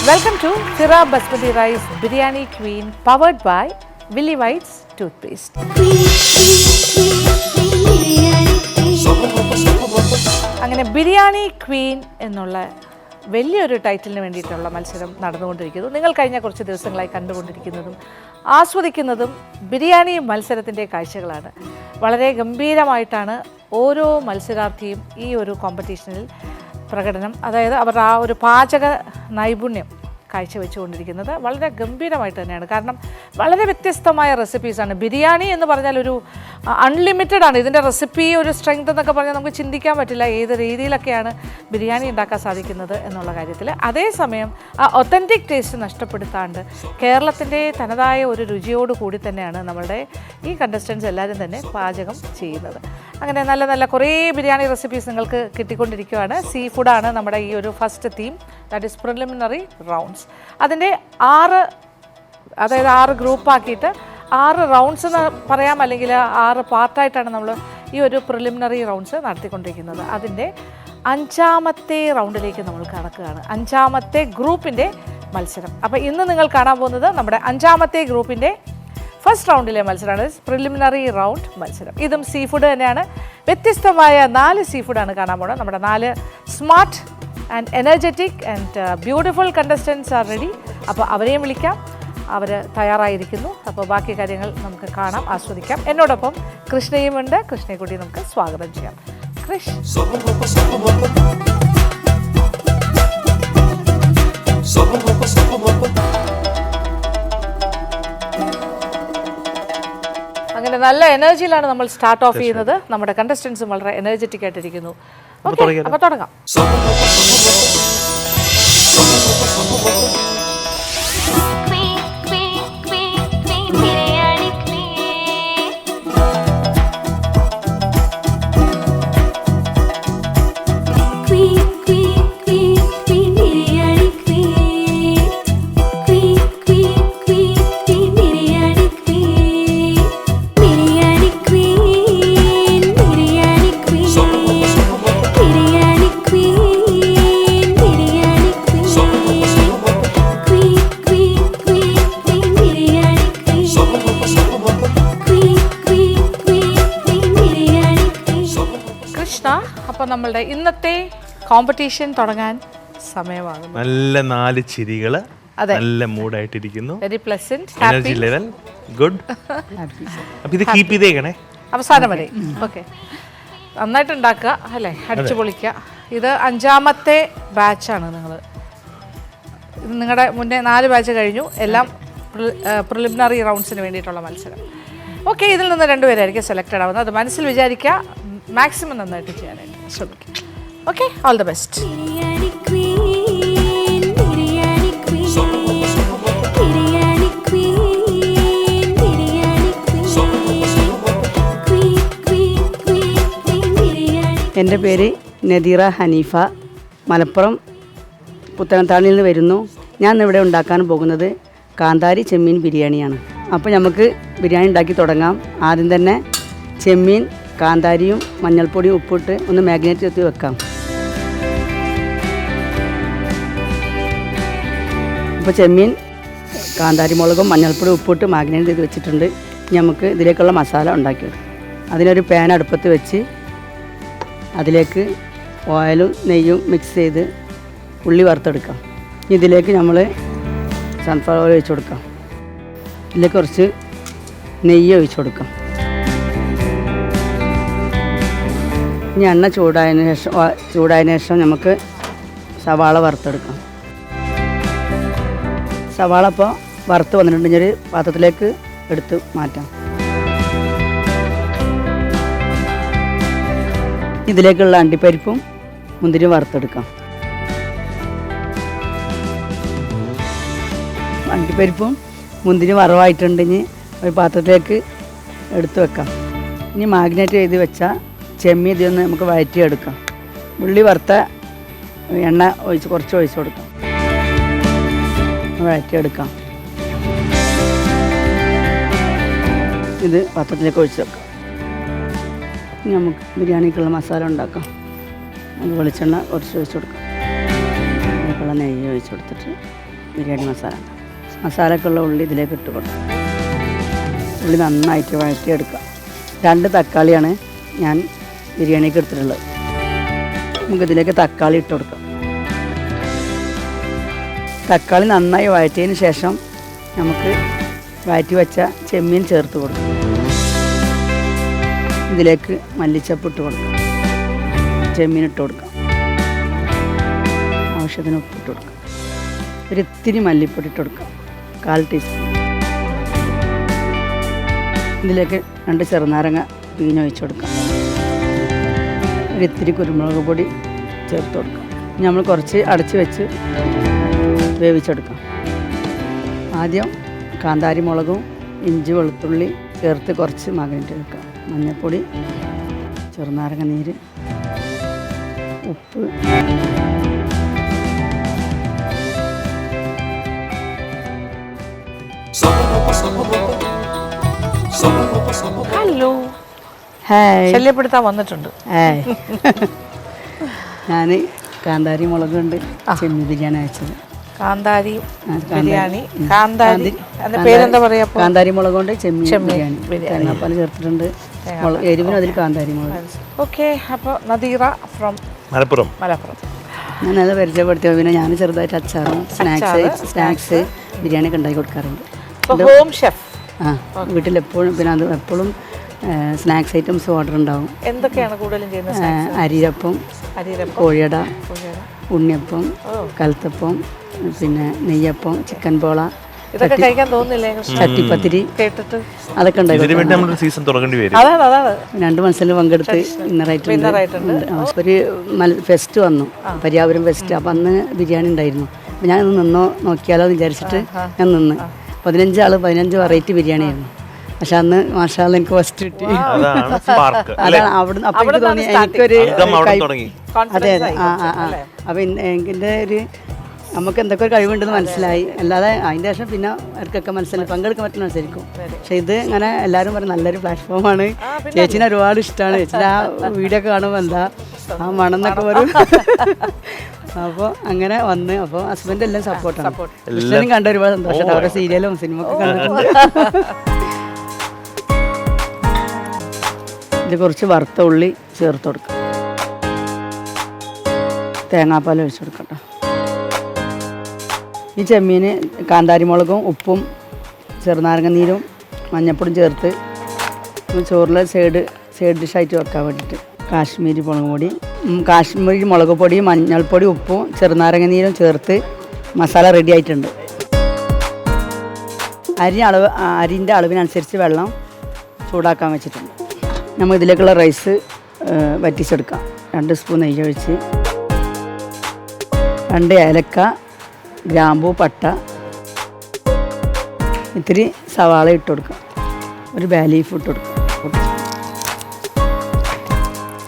Welcome to Sira Basmati Rice Biryani Queen powered by Willy White's Toothpaste. അങ്ങനെ biryani Queen എന്നുള്ള വലിയൊരു ടൈറ്റിലിന് വേണ്ടിയിട്ടുള്ള മത്സരം നടന്നുകൊണ്ടിരിക്കുന്നു. നിങ്ങൾ കഴിഞ്ഞ കുറച്ച് ദിവസങ്ങളായി കണ്ടുകൊണ്ടിരിക്കുന്നതും ആസ്വദിക്കുന്നതും ബിരിയാണി മത്സരത്തിൻ്റെ കാഴ്ചകളാണ്. വളരെ ഗംഭീരമായിട്ടാണ് ഓരോ മത്സരാർത്ഥിയും ഈ ഒരു കോമ്പറ്റീഷനിൽ പ്രകടനം, അതായത് അവരുടെ ആ ഒരു പാചക നൈപുണ്യം കാഴ്ചവെച്ചുകൊണ്ടിരിക്കുന്നത് വളരെ ഗംഭീരമായിട്ട് തന്നെയാണ്. കാരണം വളരെ വ്യത്യസ്തമായ റെസിപ്പീസാണ്. ബിരിയാണി എന്ന് പറഞ്ഞാൽ ഒരു അൺലിമിറ്റഡ് ആണ്. ഇതിൻ്റെ റെസിപ്പി ഒരു സ്ട്രെങ്ത് എന്നൊക്കെ പറഞ്ഞാൽ നമുക്ക് ചിന്തിക്കാൻ പറ്റില്ല ഏത് രീതിയിലൊക്കെയാണ് ബിരിയാണി ഉണ്ടാക്കാൻ സാധിക്കുന്നത് എന്നുള്ള കാര്യത്തിൽ. അതേസമയം ആ ഒത്തൻറ്റിക് ടേസ്റ്റ് നഷ്ടപ്പെടുത്താണ്ട് കേരളത്തിൻ്റെ തനതായ ഒരു രുചിയോട് കൂടി തന്നെയാണ് നമ്മളുടെ ഈ കണ്ടസ്റ്റൻസ് എല്ലാവരും തന്നെ പാചകം ചെയ്യുന്നത്. അങ്ങനെ നല്ല നല്ല കുറേ ബിരിയാണി റെസിപ്പീസ് നിങ്ങൾക്ക് കിട്ടിക്കൊണ്ടിരിക്കുകയാണ്. സീ ഫുഡാണ് നമ്മുടെ ഈ ഒരു first theme, that is preliminary rounds. അതിൻ്റെ 6 ഗ്രൂപ്പാക്കിയിട്ട് 6 റൗണ്ട്സ് എന്ന് പറയാം, അല്ലെങ്കിൽ 6 പാർട്ടായിട്ടാണ് നമ്മൾ ഈ ഒരു പ്രിലിമിനറി റൗണ്ട്സ് നടത്തിക്കൊണ്ടിരിക്കുന്നത്. അതിൻ്റെ 5ാമത്തെ റൗണ്ടിലേക്ക് നമ്മൾ കടക്കുകയാണ്, 5ാമത്തെ ഗ്രൂപ്പിൻ്റെ മത്സരം. അപ്പോൾ ഇന്ന് നിങ്ങൾ കാണാൻ പോകുന്നത് നമ്മുടെ 5ാമത്തെ ഗ്രൂപ്പിൻ്റെ ഫസ്റ്റ് റൗണ്ടിലെ മത്സരമാണ്, പ്രിലിമിനറി റൗണ്ട് മത്സരം. ഇതും സീ ഫുഡ് തന്നെയാണ്. വ്യത്യസ്തമായ 4 സീ ഫുഡാണ് കാണാൻ പോകുന്നത്. നമ്മുടെ 4 smart and energetic and beautiful contestants are ready. അപ്പോൾ അവരെയും വിളിക്കാം, അവർ തയ്യാറായിരിക്കുന്നു. അപ്പോൾ ബാക്കി കാര്യങ്ങൾ നമുക്ക് കാണാം, ആസ്വദിക്കാം. എന്നോടൊപ്പം കൃഷ്ണയും ഉണ്ട്. കൃഷ്ണയെ കൂടി നമുക്ക് സ്വാഗതം ചെയ്യാം. കൃഷ്ണ, അങ്ങനെ നല്ല എനർജിയിലാണ് നമ്മൾ സ്റ്റാർട്ട് ഓഫ് ചെയ്യുന്നത്. നമ്മുടെ കണ്ടസ്റ്റൻസും വളരെ എനർജറ്റിക് ആയിട്ടിരിക്കുന്നു. ഓക്കെ, അപ്പോൾ തുടങ്ങാം. അപ്പോൾ നമ്മളുടെ ഇന്നത്തെ കോമ്പറ്റീഷൻ തുടങ്ങാൻ സമയമാകും. നല്ല 4 ചിരികൾ, നല്ല മൂഡായിട്ടിരിക്കുന്നു. Very pleasant, energy level good. അപ്പോൾ ഇത് കീപ്പ് ചെയ്തേക്കണേ അവസാനം വരെ. ഓക്കെ, നന്നായിട്ട് ഉണ്ടാക്കുക അല്ലേ, അടിച്ചു പൊളിക്കുക. ഇത് 5ാമത്തെ ബാച്ചാണ്. ഇത് നിങ്ങളുടെ മുന്നേ 4 ബാച്ച് കഴിഞ്ഞു, എല്ലാം പ്രിലിമിനറി റൗണ്ട്സിന് വേണ്ടിയിട്ടുള്ള മത്സരം. ഓക്കെ, ഇതിൽ നിന്ന് 2 പേരായിരിക്കും സെലക്റ്റഡ് ആവുന്നത്. അത് മനസ്സിൽ വിചാരിക്കുക, മാക്സിമം നന്നായിട്ട് ചെയ്യാനായിട്ട് ശ്രമിക്കും. Okay, all the best. എൻ്റെ പേര് നദീറ ഹനീഫ, മലപ്പുറം പുത്തനത്താണിയിൽ നിന്ന് വരുന്നു. ഞാൻ ഇവിടെ ഉണ്ടാക്കാൻ പോകുന്നത് കാന്താരി ചെമ്മീൻ ബിരിയാണിയാണ്. അപ്പോൾ നമുക്ക് ബിരിയാണി ഉണ്ടാക്കി തുടങ്ങാം. ആദ്യം തന്നെ ചെമ്മീൻ കാന്താരിയും മഞ്ഞൾപ്പൊടിയും ഉപ്പിട്ട് ഒന്ന് മാഗ്നേറ്റ് ചെയ്ത് വെക്കാം. ഇപ്പോൾ ചെമ്മീൻ കാന്താരി മുളകും മഞ്ഞൾപ്പൊടിയും ഉപ്പിട്ട് മാഗ്നേറ്റ് ചെയ്ത് വെച്ചിട്ടുണ്ട്. ഇനി നമുക്ക് ഇതിലേക്കുള്ള മസാല ഉണ്ടാക്കിയെടുക്കാം. അതിനൊരു പാൻ അടുപ്പത്ത് വെച്ച് അതിലേക്ക് ഓയിലും നെയ്യും മിക്സ് ചെയ്ത് ഉള്ളി വറുത്തെടുക്കാം. ഇതിലേക്ക് നമ്മൾ സൺഫ്ലവർ ഓയിൽ ഒഴിച്ച് കൊടുക്കാം. ഇതിലേക്ക് കുറച്ച് നെയ്യ് ഒഴിച്ച് കൊടുക്കാം. ഇനി എണ്ണ ചൂടായതിനു ശേഷം നമുക്ക് സവാള വറുത്തെടുക്കാം. സവാള ഇപ്പോൾ വറുത്ത് വന്നിട്ടുണ്ടെങ്കിൽ ഒരു പാത്രത്തിലേക്ക് എടുത്ത് മാറ്റാം. ഇതിലേക്കുള്ള അണ്ടിപ്പരിപ്പും മുന്തിരി വറുത്തെടുക്കാം. അണ്ടിപ്പരിപ്പും മുന്തിരി വറവായിട്ടുണ്ടെങ്കിൽ ഒരു പാത്രത്തിലേക്ക് എടുത്ത് വെക്കാം. ഇനി മാഗ്നേറ്റ് ചെയ്ത് വെച്ച ചെമ്മീൻ ഇതൊന്ന് നമുക്ക് വഴറ്റിയെടുക്കാം. ഉള്ളി വറുത്ത എണ്ണ കുറച്ച് ഒഴിച്ച് കൊടുക്കാം. വഴറ്റിയെടുക്കാം. ഇത് പാത്രത്തിലേക്ക് ഒഴിച്ച് വെക്കാം. ഇനി നമുക്ക് ബിരിയാണിക്കുള്ള മസാല ഉണ്ടാക്കാം. അത് വെളിച്ചെണ്ണ കുറച്ച് ഒഴിച്ച് കൊടുക്കാം. അതിലേക്കുള്ള നെയ്യ് ഒഴിച്ച് കൊടുത്തിട്ട് ബിരിയാണി മസാലക്കുള്ള ഉള്ളി ഇതിലേക്ക് ഇട്ട് കൊടുക്കാം. ഉള്ളി നന്നായിട്ട് വഴറ്റിയെടുക്കാം. 2 തക്കാളിയാണ് ഞാൻ ബിരിയാണിക്ക് എടുത്തിട്ടുള്ളത്. നമുക്കിതിലേക്ക് തക്കാളി ഇട്ട് കൊടുക്കാം. തക്കാളി നന്നായി വഴറ്റിയതിന് ശേഷം നമുക്ക് വഴറ്റി വെച്ച ചെമ്മീൻ ചേർത്ത് കൊടുക്കാം. ഇതിലേക്ക് മല്ലിച്ചപ്പ് ഇട്ട് കൊടുക്കാം. ചെമ്മീൻ ഇട്ട് കൊടുക്കാം. ആവശ്യത്തിന് ഉപ്പിട്ട് കൊടുക്കാം. ഒരിത്തിരി മല്ലിപ്പൊടി ഇട്ട് കൊടുക്കാം. 1/4 ടീസ്പൂൺ. ഇതിലേക്ക് 2 ചെറുനാരങ്ങ പിഴിഞ്ഞൊഴിച്ച് കൊടുക്കാം. ഒരിത്തിരി കുരുമുളക് പൊടി ചേർത്ത് കൊടുക്കാം. ഇനി നമ്മൾ കുറച്ച് അടച്ച് വെച്ച് വേവിച്ചെടുക്കാം. ആദ്യം കാന്താരി മുളകും ഇഞ്ചി വെളുത്തുള്ളി ചേർത്ത് കുറച്ച് മാഗ്നേറ്റ് വെക്കാം. മഞ്ഞൾപ്പൊടി, ചെറുനാരങ്ങ നീര്, ഉപ്പ്, ഹലോ, ഹായ്. ശല്യപ്പെടുത്താൻ വന്നിട്ടുണ്ട്. ഹായ്. ഞാൻ കാന്താരി മുളക് കൊണ്ട് ചെമ്മീൻ ബിരിയാണി അയച്ചത്. കാന്താരി ബിരിയാണി. കാന്താരി അതിന്റെ പേരെന്താ പറയാ? കാന്താരി മുളക് കൊണ്ട് ചെമ്മീൻ ബിരിയാണി. തേങ്ങാപ്പാൽ ചേർത്തിട്ടുണ്ട്. എരിവിനും അതിൽ കാന്താരി മുളക്. ഓക്കെ. അപ്പോൾ നദീറ ഫ്രം മലപ്പുറം. ഞാനത് പരിചയപ്പെടുത്തിയ പിന്നെ ഞാൻ ചെറുതായിട്ട് അച്ചാറും സ്നാക്സ് ബിരിയാണി ഒക്കെ ഉണ്ടാക്കി കൊടുക്കാറുണ്ട്. Home chef. വീട്ടിലെപ്പോഴും പിന്നെ അത് എപ്പോഴും സ്നാക്സ് ഐറ്റംസ് ഓർഡർ ഉണ്ടാവും. എന്തൊക്കെയാണ് കൂടുതലും ചെയ്യുന്നത്? അരിയപ്പം, കോഴിയട, ഉണ്ണിയപ്പം, കലത്തപ്പം, പിന്നെ നെയ്യപ്പം, ചിക്കൻ പോള, ഇതൊക്കെ കഴിക്കാൻ തോന്നുന്നില്ലേ? ചട്ടിപ്പത്തിരി കേട്ടിട്ട് അതൊക്കെ ഉണ്ടായി. സീസൺ തുടങ്ങേണ്ടി വരും. 2 മത്സരം പങ്കെടുത്ത് വിന്നറായിട്ടുണ്ട്. ഒരു ഫെസ്റ്റ് വന്നു, പര്യാവരം ഫെസ്റ്റ്. അപ്പം അന്ന് ബിരിയാണി ഉണ്ടായിരുന്നു. അപ്പം ഞാൻ നിന്നോ നോക്കിയാലോ എന്ന് വിചാരിച്ചിട്ട് ഞാൻ നിന്ന്. 15 വെറൈറ്റി ബിരിയാണി ആയിരുന്നു. പക്ഷെ അന്ന് മാഷാഅല്ലാഹ് എനിക്ക് ഫസ്റ്റ് കിട്ടി. അതാണ് അവിടുന്ന്. അപ്പം എനിക്ക് തോന്നി എനിക്കൊരു അതെ അതെ അപ്പം എൻ്റെ ഒരു നമുക്ക് എന്തൊക്കെ കഴിവുണ്ടെന്ന് മനസ്സിലായി. അല്ലാതെ അതിൻ്റെ ശേഷം പിന്നെ അവർക്കൊക്കെ മനസ്സിലായി പങ്കെടുക്കാൻ പറ്റുന്ന മത്സരിക്കും. പക്ഷെ ഇത് ഇങ്ങനെ എല്ലാവരും പറയും നല്ലൊരു പ്ലാറ്റ്ഫോമാണ്. ചേച്ചീനെ ഒരുപാട് ഇഷ്ടമാണ്. ചേച്ചിൻ്റെ ആ വീഡിയോ ഒക്കെ കാണുമ്പോൾ എന്താ ആ മണം എന്നൊക്കെ വരും. അപ്പോൾ അങ്ങനെ വന്ന്. അപ്പോൾ ഹസ്ബൻഡ് എല്ലാം സപ്പോർട്ടാണ്. എല്ലാവരും കണ്ട ഒരുപാട് സന്തോഷം. അവരുടെ സീരിയലും സിനിമ ഒക്കെ കണ്ടിട്ടുണ്ട്. ഇത് കുറച്ച് വറുത്ത ഉള്ളി ചേർത്ത് കൊടുക്കാം. തേങ്ങാപ്പാൽ ഒഴിച്ച് കൊടുക്കട്ടോ. ഈ ചെമ്മീൻ കാന്താരി മുളകും ഉപ്പും ചെറുനാരങ്ങ നീരും മഞ്ഞൾപ്പൊടിയും ചേർത്ത് ചോറിൽ സൈഡ് ഡിഷായിട്ട് വെക്കാൻ വേണ്ടിയിട്ട് കാശ്മീരി മുളക് പൊടി, മഞ്ഞൾപ്പൊടി, ഉപ്പും ചെറുനാരങ്ങ നീരും ചേർത്ത് മസാല റെഡി ആയിട്ടുണ്ട്. അരിൻ്റെ അളവിനനുസരിച്ച് വെള്ളം ചൂടാക്കാൻ വെച്ചിട്ടുണ്ട്. നമ്മൾ ഇതിലേക്കുള്ള റൈസ് വറ്റിച്ചെടുക്കാം. 2 സ്പൂൺ നെയ്യ് ഒഴിച്ച് 2 ഏലക്ക, ഗ്രാമ്പൂ, പട്ട, ഇത്തിരി സവാള ഇട്ട് കൊടുക്കാം. ഒരു ബേ ലീഫ് ഇട്ട് കൊടുക്കാം.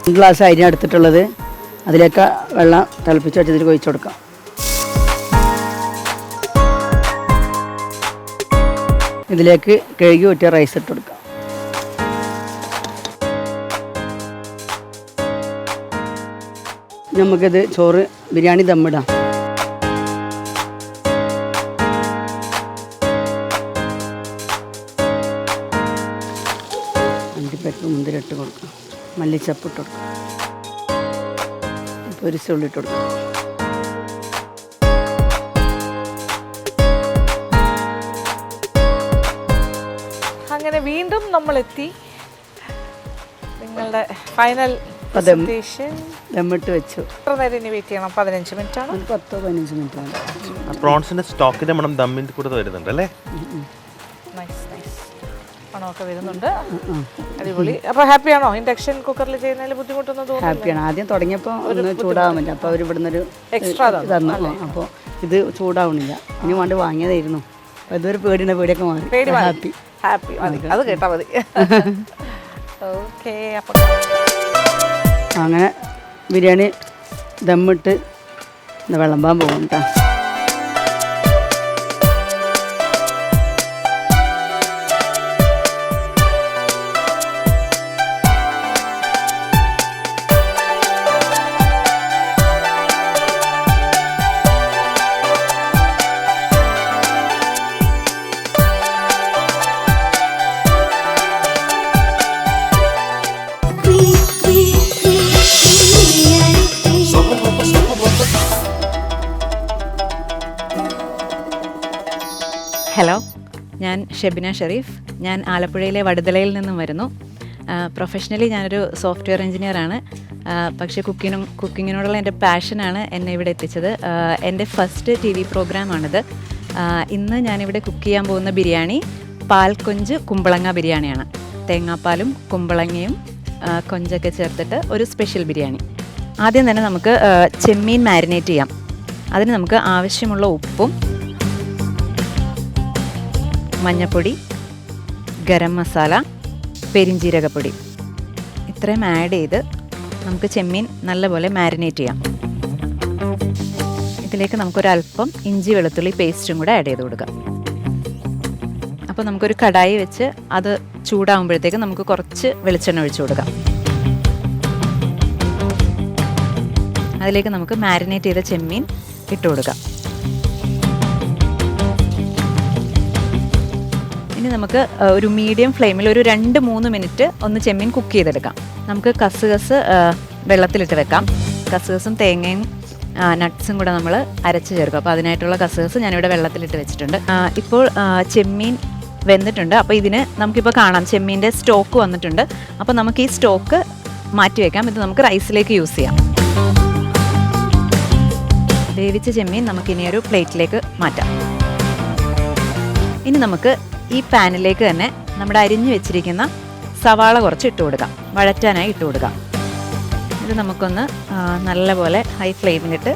2 ഗ്ലാസ് അരി എടുത്തിട്ടുള്ളത് അതിലേക്ക് വെള്ളം തിളപ്പിച്ച് വെച്ചതിൽ ഒഴിച്ച് കൊടുക്കാം. ഇതിലേക്ക് കഴുകി ഊറ്റിയ റൈസ് ഇട്ട് കൊടുക്കാം. നമുക്കിത് ചോറ് ബിരിയാണി ദമ്മിടാം. അണ്ടിപ്പരിപ്പ് മുന്തിരി ഇട്ട് കൊടുക്കാം. മല്ലിച്ചപ്പ് ഇട്ട് കൊടുക്കാം. പൊരിച്ചുള്ളി ഇട്ട് കൊടുക്കാം. അങ്ങനെ വീണ്ടും നമ്മളെത്തി നിങ്ങളുടെ ഫൈനൽ ദമ്മിട്ട് വെച്ചു. എത്ര നേരം ഇനി വെയിറ്റ് ചെയ്യണം? 15 മിനിറ്റ് ആണ്. 10-15 മിനിറ്റ് ആണ്. പ്രോൺസിന്റെ സ്റ്റോക്കിന്റെ മണം ദമ്മിന്റെ കൂടെ വരുന്നുണ്ട് അല്ലേ? Nice nice. മണമൊക്കെ വരുന്നുണ്ട്. അടിപൊളി. അപ്പോൾ ഹാപ്പിയാണോ? ഇൻഡക്ഷൻ കുക്കറിൽ ചെയ്യുന്നതിൽ ബുദ്ധിമുട്ടൊന്നും തോന്നുന്നു? ഹാപ്പിയാണ്. ആദ്യം തുടങ്ങിയപ്പോൾ ഒന്ന് ചൂടാവാൻ പറ്റില്ല, അപ്പോൾ അവർ ഇവിടുന്ന് ഒരു എക്സ്ട്രാ തന്നു. അപ്പോൾ ഇത് ചൂടാവണില്ല, ഇനി വേണ്ടി വാങ്ങിയതായിരുന്നു. അപ്പോൾ ഇതൊരു പേടിയൊക്കെ മാറി. ഹാപ്പി ഹാപ്പി മതി, അത് കേട്ടാൽ മതി. ഓക്കെ. അപ്പം അങ്ങനെ ബിരിയാണി ദമ്മിട്ട് വിളമ്പാൻ പോകും കേട്ടോ. ഹലോ, ഞാൻ ഷെബിന ഷെരീഫ്. ഞാൻ ആലപ്പുഴയിലെ വടുതലയിൽ നിന്നും വരുന്നു. പ്രൊഫഷണലി ഞാനൊരു സോഫ്റ്റ്വെയർ എഞ്ചിനീയറാണ്. പക്ഷേ കുക്കിങ്ങിനോടുള്ള എൻ്റെ പാഷനാണ് എന്നെ ഇവിടെ എത്തിച്ചത്. എൻ്റെ ഫസ്റ്റ് TV പ്രോഗ്രാമാണിത്. ഇന്ന് ഞാനിവിടെ കുക്ക് ചെയ്യാൻ പോകുന്ന ബിരിയാണി പാൽക്കൊഞ്ച് കുമ്പളങ്ങ ബിരിയാണിയാണ്. തേങ്ങാപ്പാലും കുമ്പളങ്ങയും കൊഞ്ചൊക്കെ ചേർത്തിട്ട് ഒരു സ്പെഷ്യൽ ബിരിയാണി. ആദ്യം തന്നെ നമുക്ക് ചെമ്മീൻ മാരിനേറ്റ് ചെയ്യാം. അതിന് നമുക്ക് ആവശ്യമുള്ള ഉപ്പും മഞ്ഞൾപ്പൊടി, ഗരം മസാല, പെരിഞ്ജീരകപ്പൊടി ഇത്രയും ആഡ് ചെയ്ത് നമുക്ക് ചെമ്മീൻ നല്ലപോലെ മാരിനേറ്റ് ചെയ്യാം. ഇതിലേക്ക് നമുക്കൊരല്പം ഇഞ്ചി വെളുത്തുള്ളി പേസ്റ്റും കൂടെ ആഡ് ചെയ്ത് കൊടുക്കാം. അപ്പോൾ നമുക്കൊരു കടായി വെച്ച് അത് ചൂടാകുമ്പോഴത്തേക്ക് നമുക്ക് കുറച്ച് വെളിച്ചെണ്ണ ഒഴിച്ചു കൊടുക്കാം. അതിലേക്ക് നമുക്ക് മാരിനേറ്റ് ചെയ്ത ചെമ്മീൻ ഇട്ട് കൊടുക്കാം. ഇനി നമുക്ക് ഒരു മീഡിയം ഫ്ലെയിമിൽ ഒരു 2-3 മിനിറ്റ് ഒന്ന് ചെമ്മീൻ കുക്ക് ചെയ്തെടുക്കാം. നമുക്ക് കസുകസ് വെള്ളത്തിലിട്ട് വെക്കാം. കസുകസും തേങ്ങയും നട്ട്സും കൂടെ നമ്മൾ അരച്ച് ചേർക്കും. അപ്പോൾ അതിനായിട്ടുള്ള കസുകസ് ഞാനിവിടെ വെള്ളത്തിലിട്ട് വെച്ചിട്ടുണ്ട്. ഇപ്പോൾ ചെമ്മീൻ വെന്തിട്ടുണ്ട്. അപ്പോൾ ഇതിന് നമുക്കിപ്പോൾ കാണാം ചെമ്മീൻ്റെ സ്റ്റോക്ക് വന്നിട്ടുണ്ട്. അപ്പോൾ നമുക്ക് ഈ സ്റ്റോക്ക് മാറ്റി വയ്ക്കാം. ഇത് നമുക്ക് റൈസിലേക്ക് യൂസ് ചെയ്യാം. വേവിച്ച ചെമ്മീൻ നമുക്കിനി ഒരു പ്ലേറ്റിലേക്ക് മാറ്റാം. ഇനി നമുക്ക് ഈ പാനിലേക്ക് തന്നെ നമ്മുടെ അരിഞ്ഞു വെച്ചിരിക്കുന്ന സവാള കുറച്ച് ഇട്ട് കൊടുക്കാം. വഴറ്റാനായി ഇട്ട് കൊടുക്കാം. ഇത് നമുക്കൊന്ന് നല്ലപോലെ ഹൈ ഫ്ലെയിമിലിട്ട്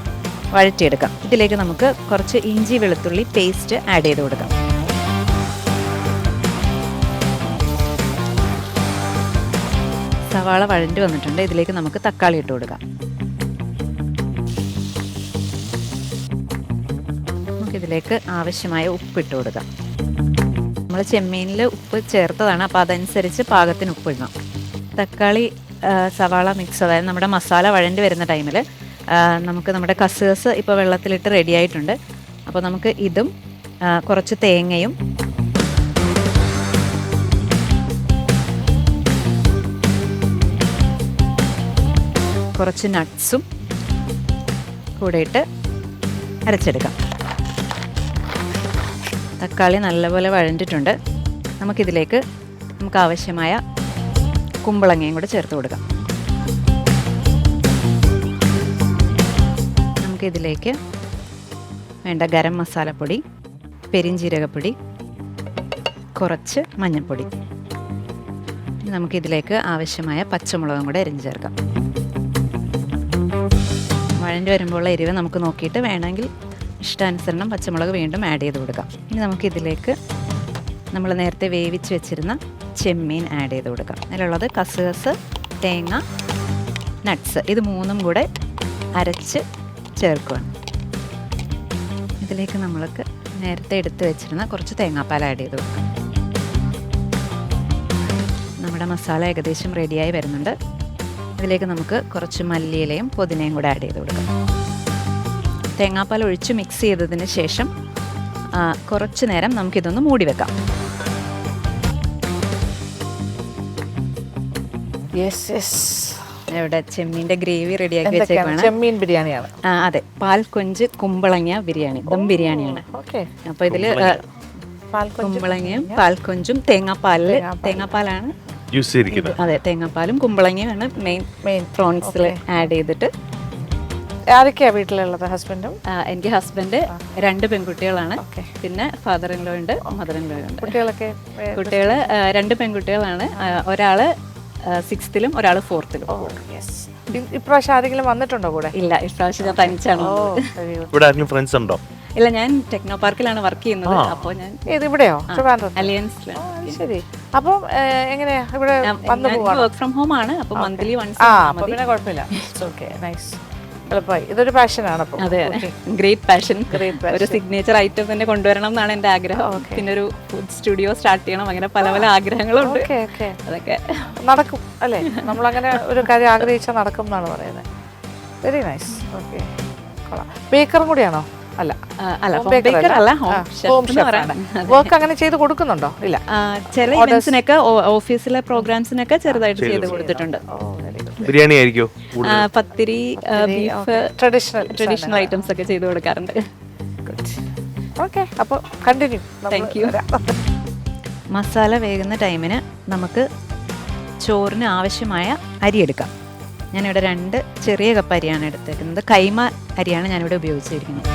വഴറ്റിയെടുക്കാം. ഇതിലേക്ക് നമുക്ക് കുറച്ച് ഇഞ്ചി വെളുത്തുള്ളി പേസ്റ്റ് ആഡ് ചെയ്ത് കൊടുക്കാം. സവാള വഴണ്ടി വന്നിട്ടുണ്ട്. ഇതിലേക്ക് നമുക്ക് തക്കാളി ഇട്ട് കൊടുക്കാം. നമുക്കിതിലേക്ക് ആവശ്യമായ ഉപ്പ് ഇട്ട് കൊടുക്കാം. നമ്മൾ ചെമ്മീനിൽ ഉപ്പ് ചേർത്തതാണ്, അപ്പോൾ അതനുസരിച്ച് പാകത്തിന് ഉപ്പ് ഇടണം. തക്കാളി സവാള മിക്സ്, അതായത് നമ്മുടെ മസാല വഴണ്ടി വരുന്ന ടൈമിൽ നമുക്ക് നമ്മുടെ കസുകസ് ഇപ്പോൾ വെള്ളത്തിലിട്ട് റെഡി ആയിട്ടുണ്ട്. അപ്പോൾ നമുക്ക് ഇതും കുറച്ച് തേങ്ങയും കുറച്ച് നട്ട്സും കൂടെ ഇട്ട് അരച്ചെടുക്കാം. തക്കാളി നല്ലപോലെ വഴണ്ടിട്ടുണ്ട്. നമുക്കിതിലേക്ക് നമുക്ക് ആവശ്യമായ കുമ്പളങ്ങയും കൂടെ ചേർത്ത് കൊടുക്കാം. നമുക്കിതിലേക്ക് വേണ്ട ഗരം മസാലപ്പൊടി, പെരിഞ്ജീരകപ്പൊടി, കുറച്ച് മഞ്ഞൾപ്പൊടി, നമുക്കിതിലേക്ക് ആവശ്യമായ പച്ചമുളകും കൂടെ അരിഞ്ഞ് ചേർക്കാം. വഴണ്ടി വരുമ്പോഴുള്ള എരിവ് നമുക്ക് നോക്കിയിട്ട് വേണമെങ്കിൽ ഇഷ്ടാനുസരണം പച്ചമുളക് വീണ്ടും ആഡ് ചെയ്ത് കൊടുക്കാം. ഇനി നമുക്കിതിലേക്ക് നമ്മൾ നേരത്തെ വേവിച്ച് വെച്ചിരുന്ന ചെമ്മീൻ ആഡ് ചെയ്ത് കൊടുക്കാം. അതിലുള്ളത് കസുകസ്, തേങ്ങ, നട്ട്സ്, ഇത് മൂന്നും കൂടെ അരച്ച് ചേർക്കുകയാണ്. ഇതിലേക്ക് നമ്മൾക്ക് നേരത്തെ എടുത്ത് വെച്ചിരുന്ന കുറച്ച് തേങ്ങാപ്പാൽ ആഡ് ചെയ്ത് കൊടുക്കാം. നമ്മുടെ മസാല ഏകദേശം റെഡിയായി വരുന്നുണ്ട്. ഇതിലേക്ക് നമുക്ക് കുറച്ച് മല്ലിയിലയും പുതിനയും കൂടെ ആഡ് ചെയ്ത് കൊടുക്കാം. തേങ്ങാപ്പാൽ ഒഴിച്ച് മിക്സ് ചെയ്തതിന് ശേഷം കുറച്ച് നേരം നമുക്കിതൊന്ന് മൂടി വെക്കാം. ഇവിടെ ചെമ്മീൻ്റെ ഗ്രേവി റെഡിയാക്കി വെച്ചേക്കാണ്. ചെമ്മീൻ ബിരിയാണിയാണ്. അതെ, പാൽക്കൊഞ്ച് കുമ്പളങ്ങ ബിരിയാണി, ദം ബിരിയാണിയാണ്. അപ്പോൾ ഇതിൽ കുമ്പളങ്ങയും പാൽക്കൊഞ്ചും തേങ്ങാപ്പാലാണ് യൂസ് ചെയ്തിരിക്കുന്നത്. അതെ, തേങ്ങാപ്പാലും കുമ്പളങ്ങയുമാണ് മെയിൻ പ്രോൺസിൽ ആഡ് ചെയ്തിട്ട് ആരൊക്കെയാ വീട്ടിലുള്ളത്? ഹസ്ബൻഡും എനിക്ക് ഹസ്ബൻഡ്, 2 പെൺകുട്ടികളാണ്. പിന്നെ ഫാദർ ഇൻ ലോ ഉണ്ട്, മദർ ഇൻ ലോ ഉണ്ട്. കുട്ടികളൊക്കെ? കുട്ടികൾ 2 പെൺകുട്ടികളാണ്. ഒരാള് 6th-ലും ഒരാള് 4th-ലും. ഇപ്രാവശ്യം ആരെങ്കിലും വന്നിട്ടുണ്ടോ കൂടെ? ഇല്ല, ഇപ്രാവശ്യം ഞാൻ തനിച്ചാണ്. ഇവിടെ ആരെങ്കിലും ഫ്രണ്ട്സ് ഉണ്ടോ? ഇല്ല, ഞാൻ ടെക്നോ പാർക്കിലാണ് വർക്ക് ചെയ്യുന്നത്. അപ്പോൾ ഞാൻ ഇവിടെയോ? അലയൻസിലാണ്. ശരി. അപ്പം എങ്ങനെയാ ഇവിടെ വന്നു പോവാ? വർക്ക് ഫ്രം ഹോം ആണ്. അപ്പോൾ മന്ത്ലി വൺസ്. പിന്നെ കുഴപ്പമില്ല. Okay, nice. എളുപ്പമായി. ഇതൊരു പാഷനാണ്. അപ്പോൾ അതെ, ഗ്രേറ്റ് പാഷൻ. ഒരു സിഗ്നേച്ചർ ഐറ്റം തന്നെ കൊണ്ടുവരണം എന്നാണ് എൻ്റെ ആഗ്രഹം. പിന്നെ ഒരു ഫുഡ് സ്റ്റുഡിയോ സ്റ്റാർട്ട് ചെയ്യണം. അങ്ങനെ പല പല ആഗ്രഹങ്ങളുണ്ട്. അതൊക്കെ നടക്കും അല്ലേ? നമ്മളങ്ങനെ ഒരു കാര്യം ആഗ്രഹിച്ചാൽ നടക്കും എന്നാണ് പറയുന്നത്. Very nice. ഓക്കെ, കൊള്ളാം. ബേക്കറും കൂടിയാണോ? അല്ല, ബേക്കർ അല്ല, വർക്ക് അങ്ങനെ ചെയ്ത് കൊടുക്കുന്നുണ്ടോ? ഇല്ല, ചില ഇവന്റ്സിനൊക്കെ ഓഫീസിലെ പ്രോഗ്രാംസിനൊക്കെ ചെറുതായിട്ട് ചെയ്ത് കൊടുത്തിട്ടുണ്ട്. ബിരിയാണി ആയിരിക്കോ? പത്തിരി, ബീഫ്, ട്രഡീഷണൽ ഐറ്റംസ് ഒക്കെ ചെയ്ത് കൊടുക്കാറുണ്ട്. ഓക്കെ, അപ്പോൾ കണ്ടിന്യൂ. Thank you. മസാല വേകുന്ന ടൈമിന് നമുക്ക് ചോറിന് ആവശ്യമായ അരി എടുക്കാം. ഞാനിവിടെ 2 ചെറിയ കപ്പ് അരിയാണ് എടുത്തേക്കുന്നത്. കൈമ അരിയാണ് ഞാനിവിടെ ഉപയോഗിച്ചിരിക്കുന്നത്.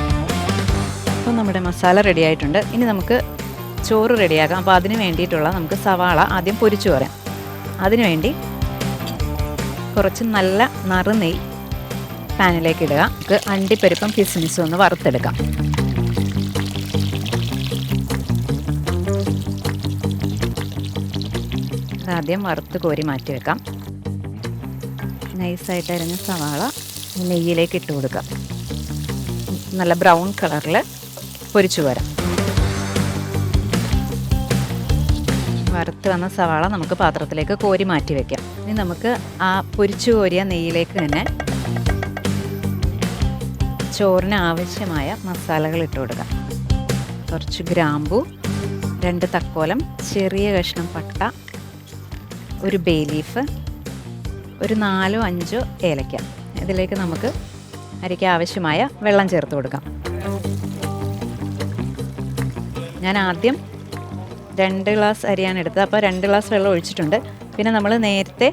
അപ്പോൾ നമ്മുടെ മസാല റെഡി ആയിട്ടുണ്ട്. ഇനി നമുക്ക് ചോറ് റെഡിയാക്കാം. അപ്പോൾ അതിന് വേണ്ടിയിട്ടുള്ള നമുക്ക് സവാള ആദ്യം പൊരിച്ചു വരാം. അതിനുവേണ്ടി കുറച്ച് നല്ല നറുനെയ്യ് പാനിലേക്ക് ഇടുക. നമുക്ക് അണ്ടിപ്പരിപ്പും കിസ്മിസും ഒന്ന് വറുത്തെടുക്കാം. ആദ്യം വറുത്ത് കോരി മാറ്റി വെക്കാം. നൈസായിട്ട് അരിഞ്ഞ സവാള നെയ്യിലേക്ക് ഇട്ട് കൊടുക്കാം. നല്ല ബ്രൗൺ കളറിൽ പൊരിച്ചു വരാം. വറുത്ത് വന്ന സവാള നമുക്ക് പാത്രത്തിലേക്ക് കോരി മാറ്റി വയ്ക്കാം. ഇനി നമുക്ക് ആ പൊരിച്ചു കോരിയ നെയ്യിലേക്ക് തന്നെ ചോറിന് ആവശ്യമായ മസാലകൾ ഇട്ട് കൊടുക്കാം. കുറച്ച് ഗ്രാമ്പു, 2 തക്കോലം, ചെറിയ കഷ്ണം പട്ട, ഒരു ബേ ലീഫ്, ഒരു 4-5 ഏലക്ക. ഇതിലേക്ക് നമുക്ക് അരിക്ക് ആവശ്യമായ വെള്ളം ചേർത്ത് കൊടുക്കാം. ഞാൻ ആദ്യം 2 ഗ്ലാസ് അരിയാണ് എടുത്തത്. അപ്പോൾ 2 ഗ്ലാസ് വെള്ളം ഒഴിച്ചിട്ടുണ്ട്. പിന്നെ നമ്മൾ നേരത്തെ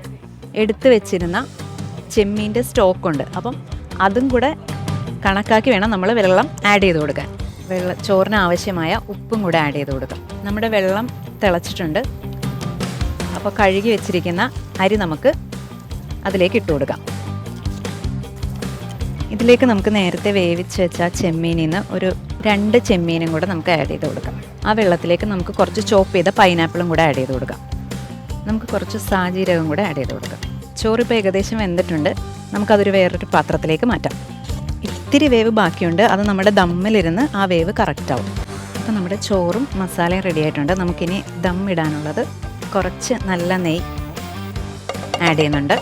എടുത്തു വെച്ചിരുന്ന ചെമ്മീൻ്റെ സ്റ്റോക്കുണ്ട്. അപ്പം അതും കൂടെ കണക്കാക്കി വേണം നമ്മൾ വെള്ളം ആഡ് ചെയ്ത് കൊടുക്കാൻ. ചോറിന് ആവശ്യമായ ഉപ്പും കൂടെ ആഡ് ചെയ്ത് കൊടുക്കാം. നമ്മുടെ വെള്ളം തിളച്ചിട്ടുണ്ട്. അപ്പോൾ കഴുകി വെച്ചിരിക്കുന്ന അരി നമുക്ക് അതിലേക്ക് ഇട്ട് കൊടുക്കാം. ഇതിലേക്ക് നമുക്ക് നേരത്തെ വേവിച്ച് വെച്ച ചെമ്മീനിൽ നിന്ന് ഒരു 2 ചെമ്മീനും കൂടെ നമുക്ക് ആഡ് ചെയ്ത് കൊടുക്കാം. ആ വെള്ളത്തിലേക്ക് നമുക്ക് കുറച്ച് ചോപ്പ് ചെയ്ത പൈനാപ്പിളും കൂടെ ആഡ് ചെയ്ത് കൊടുക്കാം. നമുക്ക് കുറച്ച് സാജീരകം കൂടെ ആഡ് ചെയ്ത് കൊടുക്കാം. ചോറിപ്പോൾ ഏകദേശം വെന്തിട്ടുണ്ട്. നമുക്കതൊരു വേറൊരു പാത്രത്തിലേക്ക് മാറ്റാം. ഇത്തിരി വേവ് ബാക്കിയുണ്ട്. അത് നമ്മുടെ ദമ്മിലിരുന്ന് ആ വേവ് കറക്റ്റാവും. അപ്പോൾ നമ്മുടെ ചോറും മസാലയും റെഡി ആയിട്ടുണ്ട്. നമുക്കിനി ദം ഇടാനുള്ളത് കുറച്ച് നല്ല നെയ്യ് ആഡ് ചെയ്യുന്നുണ്ട്.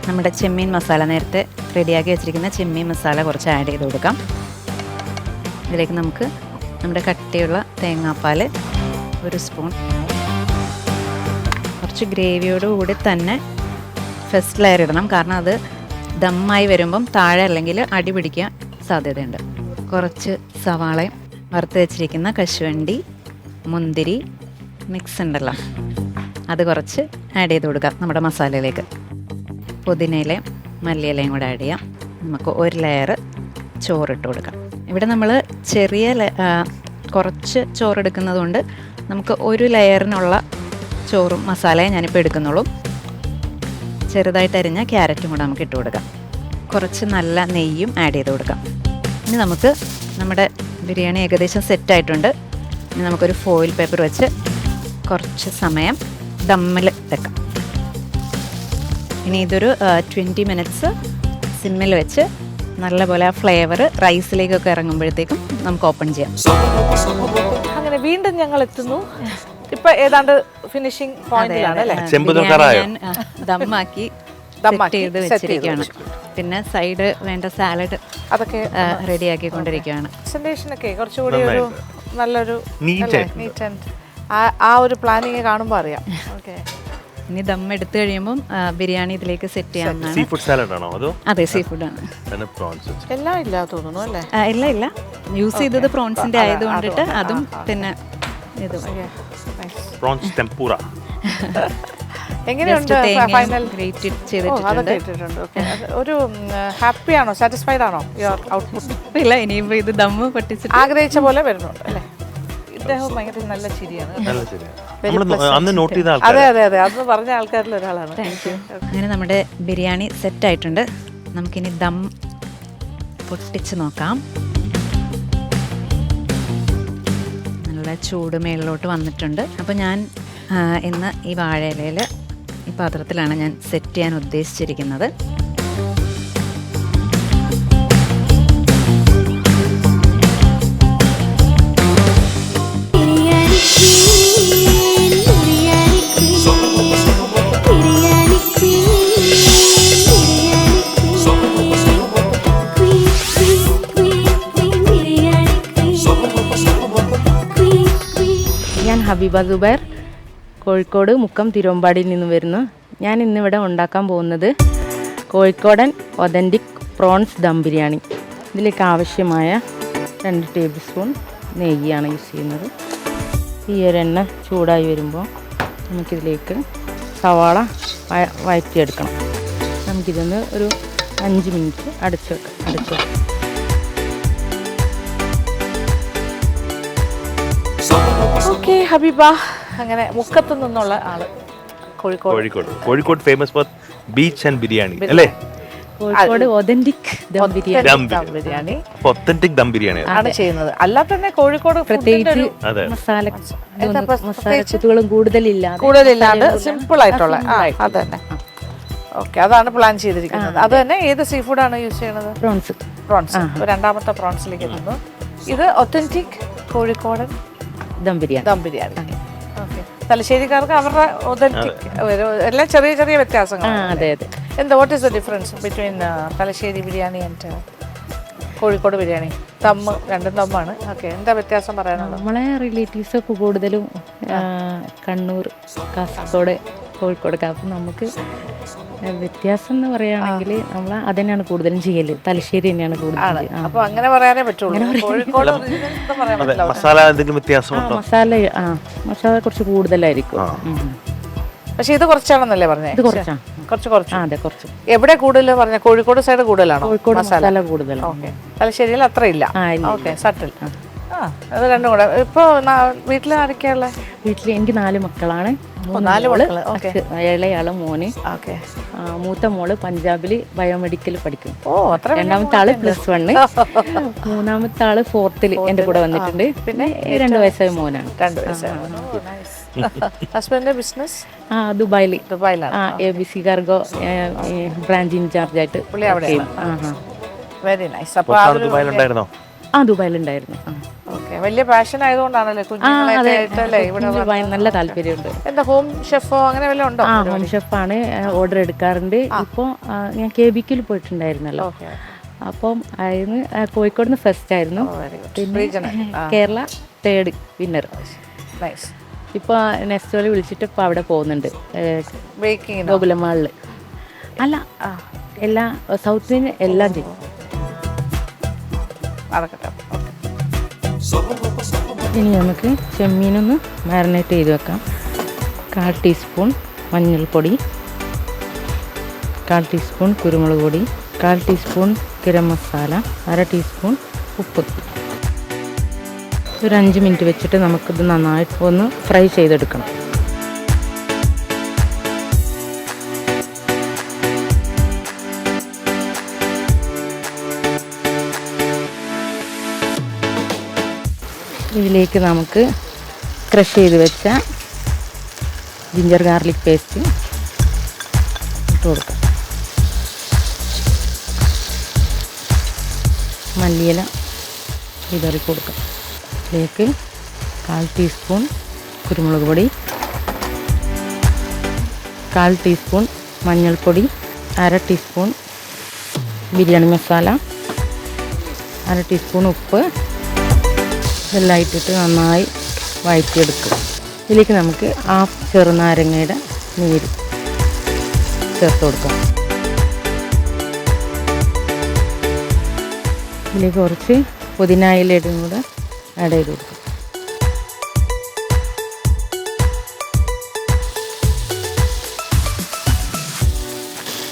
നമ്മുടെ ചെമ്മീൻ മസാല, നേരത്തെ റെഡിയാക്കി വെച്ചിരിക്കുന്ന ചെമ്മീൻ മസാല കുറച്ച് ആഡ് ചെയ്ത് കൊടുക്കാം. ഇതിലേക്ക് നമുക്ക് നമ്മുടെ കട്ടിയുള്ള തേങ്ങാപ്പാൽ 1 സ്പൂൺ, കുറച്ച് ഗ്രേവിയോടുകൂടി തന്നെ ഫസ്റ്റ് ലെയർ ഇടണം. കാരണം അത് ദമ്മായി വരുമ്പം താഴെ അല്ലെങ്കിൽ അടി പിടിക്കാൻ സാധ്യതയുണ്ട്. കുറച്ച് സവാളയും വറുത്ത് വെച്ചിരിക്കുന്ന കശുവണ്ടി, മുന്തിരി മിക്സ് ഉണ്ടല്ലോ, അത് കുറച്ച് ആഡ് ചെയ്ത് കൊടുക്കാം നമ്മുടെ മസാലയിലേക്ക്. പുതിനയിലയും മല്ലിയിലയും കൂടെ ആഡ് ചെയ്യാം. നമുക്ക് 1 ലെയർ ചോറിട്ട് കൊടുക്കാം. ഇവിടെ നമ്മൾ കുറച്ച് ചോറെടുക്കുന്നത് കൊണ്ട് നമുക്ക് 1 ലെയറിനുള്ള ചോറും മസാലയും ഞാനിപ്പോൾ എടുക്കുന്നുള്ളൂ. ചെറുതായിട്ട് അരിഞ്ഞ ക്യാരറ്റും കൂടെ നമുക്ക് ഇട്ട് കൊടുക്കാം. കുറച്ച് നല്ല നെയ്യും ആഡ് ചെയ്ത് കൊടുക്കാം. ഇനി നമുക്ക് നമ്മുടെ ബിരിയാണി ഏകദേശം സെറ്റായിട്ടുണ്ട്. ഇനി നമുക്കൊരു ഫോയിൽ പേപ്പർ വെച്ച് കുറച്ച് സമയം ദമ്മിൽ വെക്കാം. ഇനി ഇതൊരു 20 മിനിറ്റ്സ് സിമ്മിൽ വെച്ച് നല്ലപോലെ ആ ഫ്ലേവർ റൈസിലേക്കൊക്കെ ഇറങ്ങുമ്പോഴത്തേക്കും നമുക്ക് ഓപ്പൺ ചെയ്യാം. അങ്ങനെ വീണ്ടും ഞങ്ങൾ എത്തുന്നു. ഇപ്പൊ ഏതാണ്ട് ഫിനിഷിംഗ് പോയിന്റിലാണ് അല്ലേ? ഞാൻ ദമ്മാക്കി സെറ്റ് ചെയ്ത് വെച്ചിരിക്കുകയാണ്. പിന്നെ സൈഡ് വേണ്ട സാലഡ് അതൊക്കെ റെഡിയാക്കിക്കൊണ്ടിരിക്കുകയാണ്. പ്രസന്റേഷനൊക്കെ കുറച്ചുകൂടി ഒരു നല്ലൊരു നീറ്റ് ആൻഡ് ആ ഒരു പ്ലാനിങ് കാണുമ്പോൾ അറിയാം. ഓക്കെ, ഇനി ദം എടുത്തു കഴിയുമ്പോൾ ബിരിയാണി ഇതിലേക്ക് സെറ്റ് ചെയ്യാവുന്നതാണ്. സീ ഫുഡ് സാലഡ് ആണോ അതോ? അതെ, സീ ഫുഡാണ്. എല്ലാം ഇല്ല തോന്നുന്നു അല്ലേ? ഇല്ല, യൂസ് ചെയ്തത് പ്രോൺസിന്റെ ആയതുകൊണ്ടിട്ട് അതും പിന്നെ ഇതും പ്രോൺസ് ടെമ്പൂറ. എങ്ങനെയുണ്ട് ഫൈനൽ? ഗ്രേറ്റ് ഓ, ചെയ്തിട്ടുണ്ട്. അതൊക്കെ ഇട്ടിട്ടുണ്ട്. ഓക്കെ, ഒരു ഹാപ്പിയാണോ, സാറ്റിസ്ഫൈഡ് ആണോ യുവർ ഔട്ട്പുട്ട്? ഇല്ല, ഇനിയിപ്പോൾ ഇത് ദമ്മ് പൊട്ടിച്ചിട്ട് ആഗ്രഹിച്ച പോലെ വരുന്നുണ്ട് അല്ലേ? ഇദ്ദേഹം ഭയങ്കര നല്ല ചിരിയാണ്. നല്ല ശരിയാണ്. നമ്മൾ അന്ന് നോട്ട് ചെയ്ത അതെ ആൾക്കാർ. അതെ അതെ, അന്ന് പറഞ്ഞ ആൾക്കാരിൽ ഒരാളാണ്. അങ്ങനെ നമ്മുടെ ബിരിയാണി സെറ്റായിട്ടുണ്ട്. നമുക്കിനി ദം പൊട്ടിച്ച് നോക്കാം. നല്ല ചൂട് മേളിലോട്ട് വന്നിട്ടുണ്ട്. അപ്പോൾ ഞാൻ ഇന്ന് ഈ വാഴയിലയിൽ ഈ പാത്രത്തിലാണ് ഞാൻ സെറ്റ് ചെയ്യാൻ ഉദ്ദേശിച്ചിരിക്കുന്നത്. ഞാൻ ഹബീബ സുബൈർ, കോഴിക്കോട് മുക്കം തിരുവമ്പാടിയിൽ നിന്ന് വരുന്നു. ഞാൻ ഇന്നിവിടെ ഉണ്ടാക്കാൻ പോകുന്നത് കോഴിക്കോടൻ ഒതൻറ്റിക് പ്രോൺസ് ദം ബിരിയാണി. ഇതിലേക്ക് ആവശ്യമായ 2 ടേബിൾ സ്പൂൺ നെയ്യാണ് യൂസ് ചെയ്യുന്നത്. ഈ ഒരു എണ്ണ ചൂടായി വരുമ്പോൾ നമുക്കിതിലേക്ക് സവാള വഴറ്റിയെടുക്കണം. നമുക്കിതൊന്ന് ഒരു 5 മിനിറ്റ് അടച്ചു വെക്കാം. ഓക്കെ ഹബീബ, അങ്ങനെ മുക്കത്തു നിന്നുള്ള ആള് Kozhikode famous for beach and biryani അല്ലേ? കോഴിക്കോട് ഒതൻറ്റിക് ദം ബിരിയാണി ഒത്തന്റിക് ദം ബിരിയാണി ആണ് ചെയ്യുന്നത്. അല്ലാതെ തന്നെ കോഴിക്കോട് പ്രത്യേകിച്ച് അതെ. മസാലക്കൂട്ടുകളും കൂടുതലില്ലാണ്ട് സിമ്പിൾ ആയിട്ടുള്ള അത് തന്നെ. ഓക്കെ, അതാണ് പ്ലാൻ ചെയ്തിരിക്കുന്നത്. അത് തന്നെ. ഏത് സീ ഫുഡാണ് യൂസ് ചെയ്യുന്നത്? പ്രോൺസ്. രണ്ടാമത്തെ പ്രോൺസിലേക്ക് എത്തുന്നു. ഇത് ഒത്തന്റിക് കോഴിക്കോടൻ ദം ബിരിയാണി. ഓക്കെ, തലശ്ശേരിക്കാർക്ക് അവരുടെ ഒതന്റിക് എല്ലാം ചെറിയ ചെറിയ വ്യത്യാസങ്ങൾ. അതെ അതെ. എന്താ, what is the difference between Thalassery biryani and Kozhikode biryani? Dum, രണ്ടും ദമ്മാണ്. ഓക്കെ, എന്താ വ്യത്യാസം പറയാനുള്ളത്? നമ്മളെ റിലേറ്റീവ്സ് ഒക്കെ കൂടുതലും കണ്ണൂർ, കാസർഗോഡ്, കോഴിക്കോട്. അപ്പം നമുക്ക് വ്യത്യാസം എന്ന് പറയുകയാണെങ്കിൽ നമ്മൾ അതന്നെയാണ് കൂടുതലും ചെയ്യല്. തലശ്ശേരി തന്നെയാണ് കൂടുതൽ. അപ്പൊ അങ്ങനെ പറയാനേ പറ്റുള്ളൂ. കോഴിക്കോട് പറയാൻ പറ്റില്ല. മസാല എന്തെങ്കിലും വ്യത്യാസമുണ്ടോ? മസാല കുറച്ച് കൂടുതലായിരിക്കും. പക്ഷെ ഇത് കുറച്ചാണെന്നല്ലേ പറഞ്ഞേ? ഇത് കുറച്ചാണ്. കുറച്ച്. അതെ, കുറച്ച്. എവിടെ കൂടുതൽ പറഞ്ഞ? കോഴിക്കോട് സൈഡ് കൂടുതലാണോ? കോഴിക്കോട് മസാല കൂടുതലാണ്. ഓക്കെ, തലശ്ശേരിയിൽ അത്ര ഇല്ല. Okay, subtle. അത് രണ്ടും കൂടെ. ഇപ്പൊ വീട്ടിൽ ആരൊക്കെയുള്ള? വീട്ടിൽ എനിക്ക് 4 മക്കളാണ്. 4 മക്കള്. ഇളയാള് മോന്. ഓക്കെ, മൂത്ത മോള് പഞ്ചാബില് ബയോമെഡിക്കൽ പഠിക്കും. ഓ, അത്ര. രണ്ടാമത്തെ ആള് +1. മൂന്നാമത്തെ ആള് 4th എന്റെ കൂടെ വന്നിട്ടുണ്ട്. പിന്നെ 2 വയസ്സായ മോനാണ്. 2 വയസ്സായ. ഹസ്ബൻഡിന്റെ ബിസിനസ് ദുബായിലാണ്. ABC കാർഗോ ബ്രാഞ്ച് ഇൻചാർജ് ആയിട്ട്. പുള്ളി അവിടെ. Very nice. അപ്പൊ ദുബായിലുണ്ടായിരുന്നോ? ദുബായിലുണ്ടായിരുന്നു. വലിയ പാഷൻ ആയതുകൊണ്ടാണല്ലേ കുഞ്ഞുങ്ങളെ ഇവിടെ നല്ല താല്പര്യമുണ്ട്. എന്താ, ഹോം ഷെഫോ അങ്ങനെ വല്ലതും ഉണ്ടോ? ഹോം ഷെഫാണ്. ഓർഡർ എടുക്കാറുണ്ട്. ഇപ്പോൾ ഞാൻ KBKയിൽ പോയിട്ടുണ്ടായിരുന്നല്ലോ. അപ്പം അതിന് കോഴിക്കോട് നിന്ന് ഫസ്റ്റ് ആയിരുന്നു. പിന്നെ കേരള 3rd വിന്നർ. ഇപ്പോൾ നെക്സ്റ്റ് വരെ വിളിച്ചിട്ട് ഇപ്പോൾ അവിടെ പോകുന്നുണ്ട്. ഗോകുലമാളിൽ അല്ല, എല്ലാ സൗത്തിന് എല്ലാം ചെയ്യും. ഇനി നമുക്ക് ചെമ്മീനൊന്ന് മാരിനേറ്റ് ചെയ്ത് വെക്കാം. 1/4 ടീസ്പൂൺ മഞ്ഞൾപ്പൊടി, 1/4 ടീസ്പൂൺ കുരുമുളക് പൊടി, 1/4 ടീസ്പൂൺ ഗരം മസാല, 1/2 ടീസ്പൂൺ ഉപ്പ്. ഒരു 5 മിനിറ്റ് വെച്ചിട്ട് നമുക്കിത് നന്നായിട്ട് ഒന്ന് ഫ്രൈ ചെയ്തെടുക്കണം. ഇതിലേക്ക് നമുക്ക് ക്രഷ് ചെയ്ത് വെച്ച ജിഞ്ചർ ഗാർലിക് പേസ്റ്റ് ഇട്ട് കൊടുക്കാം. മല്ലിയില വിതറി കൊടുക്കാം. ഇതിലേക്ക് 1/4 ടീസ്പൂൺ കുരുമുളക് പൊടി, 1/4 ടീസ്പൂൺ മഞ്ഞൾപ്പൊടി, 1/2 ടീസ്പൂൺ ബിരിയാണി മസാല, 1/2 ടീസ്പൂൺ ഉപ്പ് ഇതെല്ലാം ഇട്ടിട്ട് നന്നായി വഴറ്റിയെടുക്കുക. ഇതിലേക്ക് നമുക്ക് 1/2 ചെറുനാരങ്ങയുടെ നീര് ചേർത്ത് കൊടുക്കാം. ഇതിലേക്ക് കുറച്ച് പുതിന ഇലയും കൂടെ ആഡ് ചെയ്ത് കൊടുക്കും.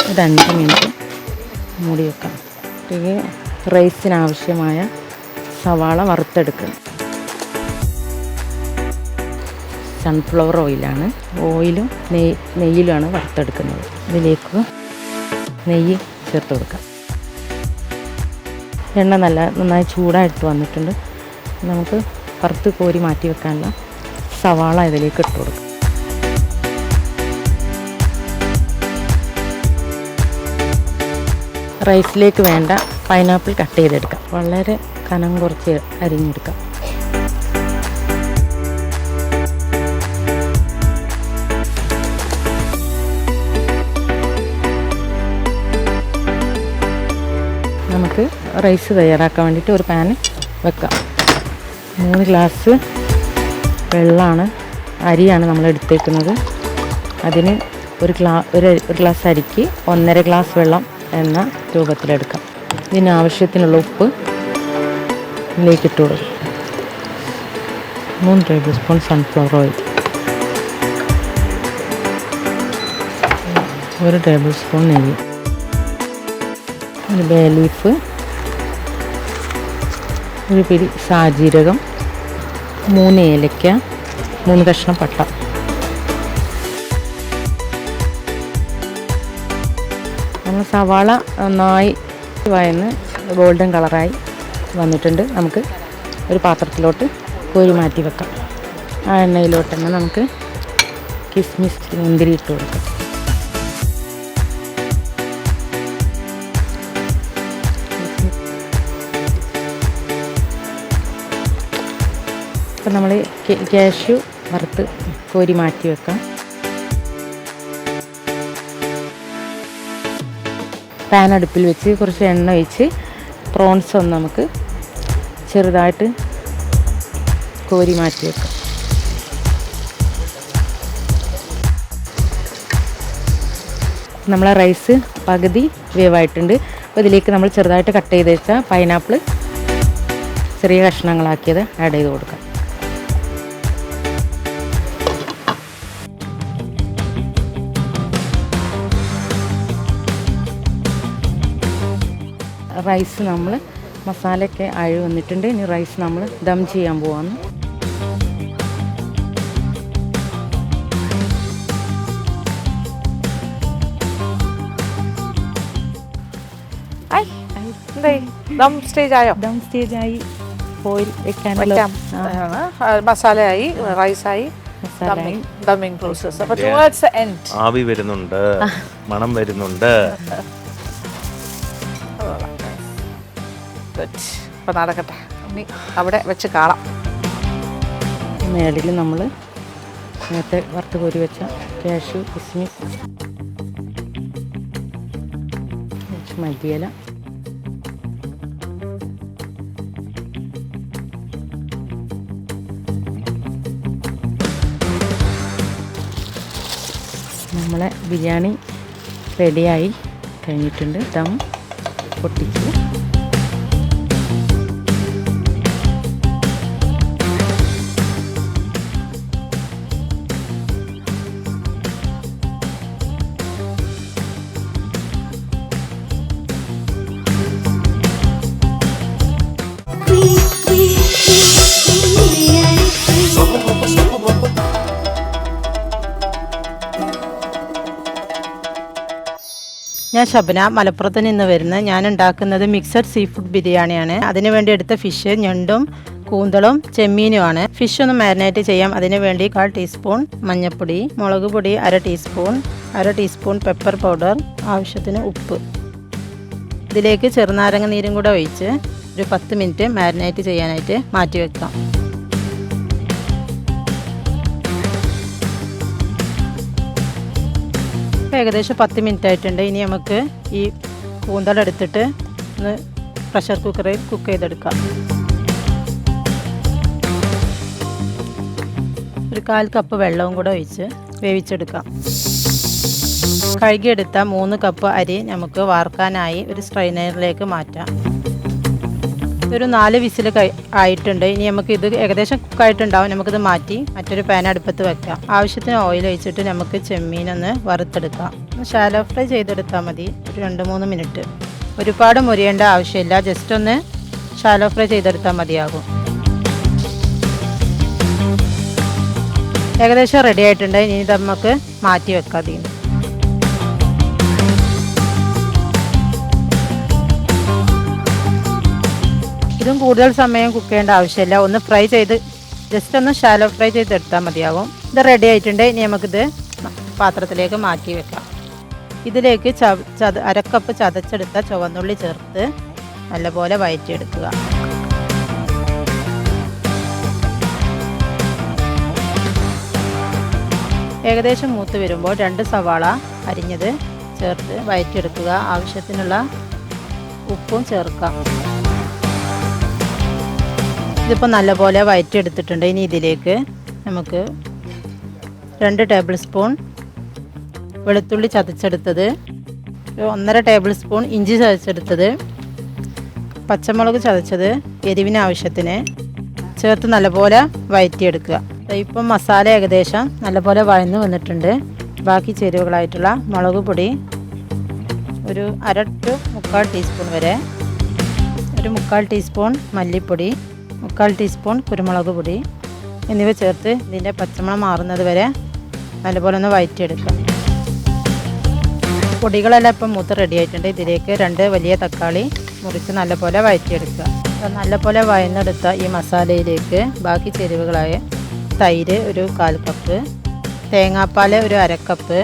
ഒരു 5 മിനിറ്റ് മൂടി വെക്കാം. ഈ റൈസിനാവശ്യമായ സവാള വറുത്തെടുക്കണം. സൺഫ്ലവർ ഓയിലാണ്. ഓയിലും നെയ്യിലുമാണ് വറുത്തെടുക്കുന്നത്. ഇതിലേക്ക് നെയ്യ് ചേർത്ത് കൊടുക്കാം. എണ്ണ നന്നായി ചൂടായിട്ട് വന്നിട്ടുണ്ട്. നമുക്ക് വറുത്ത് കോരി മാറ്റി വെക്കാനുള്ള സവാള ഇതിലേക്ക് ഇട്ട് കൊടുക്കാം. റൈസിലേക്ക് വേണ്ട പൈനാപ്പിൾ കട്ട് ചെയ്തെടുക്കാം. വളരെ കനം കുറച്ച് അരിഞ്ഞെടുക്കാം. നമുക്ക് റൈസ് തയ്യാറാക്കാൻ വേണ്ടിയിട്ട് ഒരു പാന് വെക്കാം. 3 ഗ്ലാസ് വെള്ളമാണ്, അരിയാണ് നമ്മൾ എടുത്തേക്കുന്നത്. അതിന് ഒരു ഗ്ലാസ് അരിക്ക് 1.5 ഗ്ലാസ് വെള്ളം എന്ന രൂപത്തിലെടുക്കാം. ഇതിനാവശ്യത്തിനുള്ള ഉപ്പ് ഇതിലേക്ക് ഇട്ട് കൊടുക്കും. 3 table spoon sunflower oil, 1 table spoon നെയ്യ്, ഒരു ബേ ലീഫ്, ഒരു പിടി സാജീരകം, 3 ഏലക്ക, 3 കഷ്ണം പട്ട. നമ്മൾ സവാള നന്നായി വയന്ന് ഗോൾഡൻ കളറായി വന്നിട്ടുണ്ട്. നമുക്ക് ഒരു പാത്രത്തിലോട്ട് കോരി മാറ്റി വെക്കാം. ആ എണ്ണയിലോട്ട് തന്നെ നമുക്ക് കിസ്മിസ് മുന്തിരി ഇട്ട് കൊടുക്കാം. അപ്പം നമ്മൾ കാഷ്യൂ വറുത്ത് കോരി മാറ്റി വെക്കാം. പാൻ അടുപ്പിൽ വെച്ച് കുറച്ച് എണ്ണ ഒഴിച്ച് പ്രോൺസ് ഒന്ന് നമുക്ക് ചെറുതായിട്ട് കോരി മാറ്റി വെക്കാം. നമ്മളെ റൈസ് പകുതി വേവായിട്ടുണ്ട്. അപ്പോൾ ഇതിലേക്ക് നമ്മൾ ചെറുതായിട്ട് കട്ട് ചെയ്ത് വെച്ച പൈനാപ്പിൾ ചെറിയ കഷ്ണങ്ങളാക്കിയത് ആഡ് ചെയ്ത് കൊടുക്കാം. റൈസ് നമ്മൾ മസാലയൊക്കെ അഴി വന്നിട്ടുണ്ട്. ഇനി റൈസ് നമ്മൾ ദം ചെയ്യാൻ പോവാണ്. ദം സ്റ്റേജ് ആയോ? ദം സ്റ്റേജായി. ഓയിൽ മസാലയായി, റൈസായി, മസാലയായി. ദമ്മിങ് പ്രോസസ്. അപ്പോൾ ടുവേർഡ്സ് ദ എൻഡ് ആവി വരുന്നുണ്ട്, മണം വരുന്നുണ്ട്. അപ്പോൾ നടക്കട്ടെ, ഇനി അവിടെ വെച്ച് കാണാം. മേളിൽ നമ്മൾ നേരത്തെ വറുത്ത് കോരി വെച്ച കാഷ്യൂ, കിസ്മിസ്, മല്ലിയില, നമ്മളെ ബിരിയാണി റെഡിയായി കഴിഞ്ഞിട്ടുണ്ട്. ദം പൊട്ടിച്ച് ഞാൻ ഷബ്ന, മലപ്പുറത്ത് നിന്ന് വരുന്നത്. ഞാൻ ഉണ്ടാക്കുന്നത് മിക്സഡ് സീ ഫുഡ് ബിരിയാണിയാണ്. അതിനു വേണ്ടി എടുത്ത ഫിഷ് ഞണ്ടും കൂന്തളും ചെമ്മീനുമാണ്. ഫിഷ് ഒന്ന് മാരിനേറ്റ് ചെയ്യാം. അതിനു വേണ്ടി 1/4 ടീസ്പൂൺ മഞ്ഞൾപ്പൊടി, മുളക് പൊടി 1/2 ടീസ്പൂൺ പെപ്പർ പൗഡർ, ആവശ്യത്തിന് ഉപ്പ്. ഇതിലേക്ക് ചെറുനാരങ്ങ നീരും കൂടെ ഒഴിച്ച് ഒരു 10 മിനിറ്റ് മാരിനേറ്റ് ചെയ്യാനായിട്ട് മാറ്റി വെക്കാം. ഏകദേശം 10 മിനിറ്റ് ആയിട്ടുണ്ട്. ഇനി നമുക്ക് ഈ കൂന്തൽ എടുത്തിട്ട് ഒന്ന് പ്രഷർ കുക്കറിൽ കുക്ക് ചെയ്തെടുക്കാം. ഒരു 1/4 കപ്പ് വെള്ളവും കൂടെ ഒഴിച്ച് വേവിച്ചെടുക്കാം. കഴുകിയെടുത്ത 3 കപ്പ് അരി നമുക്ക് വാർക്കാനായി ഒരു സ്ട്രെയിനറിലേക്ക് മാറ്റാം. ഒരു 4 വിസിൽ ആയിട്ടുണ്ട്. ഇനി നമുക്ക് ഇത് ഏകദേശം കുക്കായിട്ടുണ്ടാവും. നമുക്കിത് മാറ്റി മറ്റൊരു പാൻ അടുപ്പത്ത് വെക്കാം. ആവശ്യത്തിന് ഓയിൽ ഒഴിച്ചിട്ട് നമുക്ക് ചെമ്മീനൊന്ന് വറുത്തെടുക്കാം. ഷാലോ ഫ്രൈ ചെയ്തെടുത്താൽ മതി. ഒരു 2-3 മിനിറ്റ്. ഒരുപാട് മുരിയേണ്ട ആവശ്യമില്ല. ജസ്റ്റ് ഒന്ന് ഷാലോ ഫ്രൈ ചെയ്തെടുത്താൽ മതിയാകും. ഏകദേശം റെഡി ആയിട്ടുണ്ട്. ഇനി ഇത് നമുക്ക് മാറ്റി വെക്കാം. അതിന് ഇതും കൂടുതൽ സമയം കുക്ക് ചെയ്യേണ്ട ആവശ്യമില്ല. ഒന്ന് ഫ്രൈ ചെയ്ത് ജസ്റ്റ് ഒന്ന് ഷാലോ ഫ്രൈ ചെയ്തെടുത്താൽ മതിയാകും. ഇത് റെഡി ആയിട്ടുണ്ട്. ഇനി നമുക്കിത് പാത്രത്തിലേക്ക് മാറ്റി വെക്കാം. ഇതിലേക്ക് 1/2 കപ്പ് ചതച്ചെടുത്ത ചുവന്നുള്ളി ചേർത്ത് നല്ലപോലെ വഴറ്റിയെടുക്കുക. ഏകദേശം മൂത്ത് വരുമ്പോൾ 2 സവാള അരിഞ്ഞത് ചേർത്ത് വഴറ്റിയെടുക്കുക. ആവശ്യത്തിനുള്ള ഉപ്പും ചേർക്കാം. ഇതിപ്പോൾ നല്ലപോലെ വഴറ്റിയെടുത്തിട്ടുണ്ട്. ഇനി ഇതിലേക്ക് നമുക്ക് 2 ടേബിൾ സ്പൂൺ വെളുത്തുള്ളി ചതച്ചെടുത്തത്, 1.5 ടേബിൾ സ്പൂൺ ഇഞ്ചി ചതച്ചെടുത്തത്, പച്ചമുളക് ചതച്ചത് എരിവിന് ആവശ്യത്തിന് ചേർത്ത് നല്ലപോലെ വഴറ്റിയെടുക്കുക. ഇപ്പം മസാല ഏകദേശം നല്ലപോലെ വഴന്നു വന്നിട്ടുണ്ട്. ബാക്കി ചേരുവകളായിട്ടുള്ള മുളക് പൊടി ഒരു 1/2 to 3/4 ടീസ്പൂൺ വരെ, ഒരു 3/4 ടീസ്പൂൺ മല്ലിപ്പൊടി, 3/4 ടീസ്പൂൺ കുരുമുളക് പൊടി എന്നിവ ചേർത്ത് ഇതിൻ്റെ പച്ചമണം മാറുന്നത് വരെ നല്ലപോലെ ഒന്ന് വഴറ്റിയെടുക്കുക. പൊടികളെല്ലാം ഇപ്പം മൂത്ത് റെഡി ആയിട്ടുണ്ട്. ഇതിലേക്ക് 2 വലിയ തക്കാളി മുറിച്ച് നല്ലപോലെ വഴറ്റിയെടുക്കുക. നല്ലപോലെ വഴന്നെടുത്ത ഈ മസാലയിലേക്ക് ബാക്കി ചേരുവകളായ തൈര് ഒരു 1/4 കപ്പ്, തേങ്ങാപ്പാൽ ഒരു 1/2 കപ്പ്,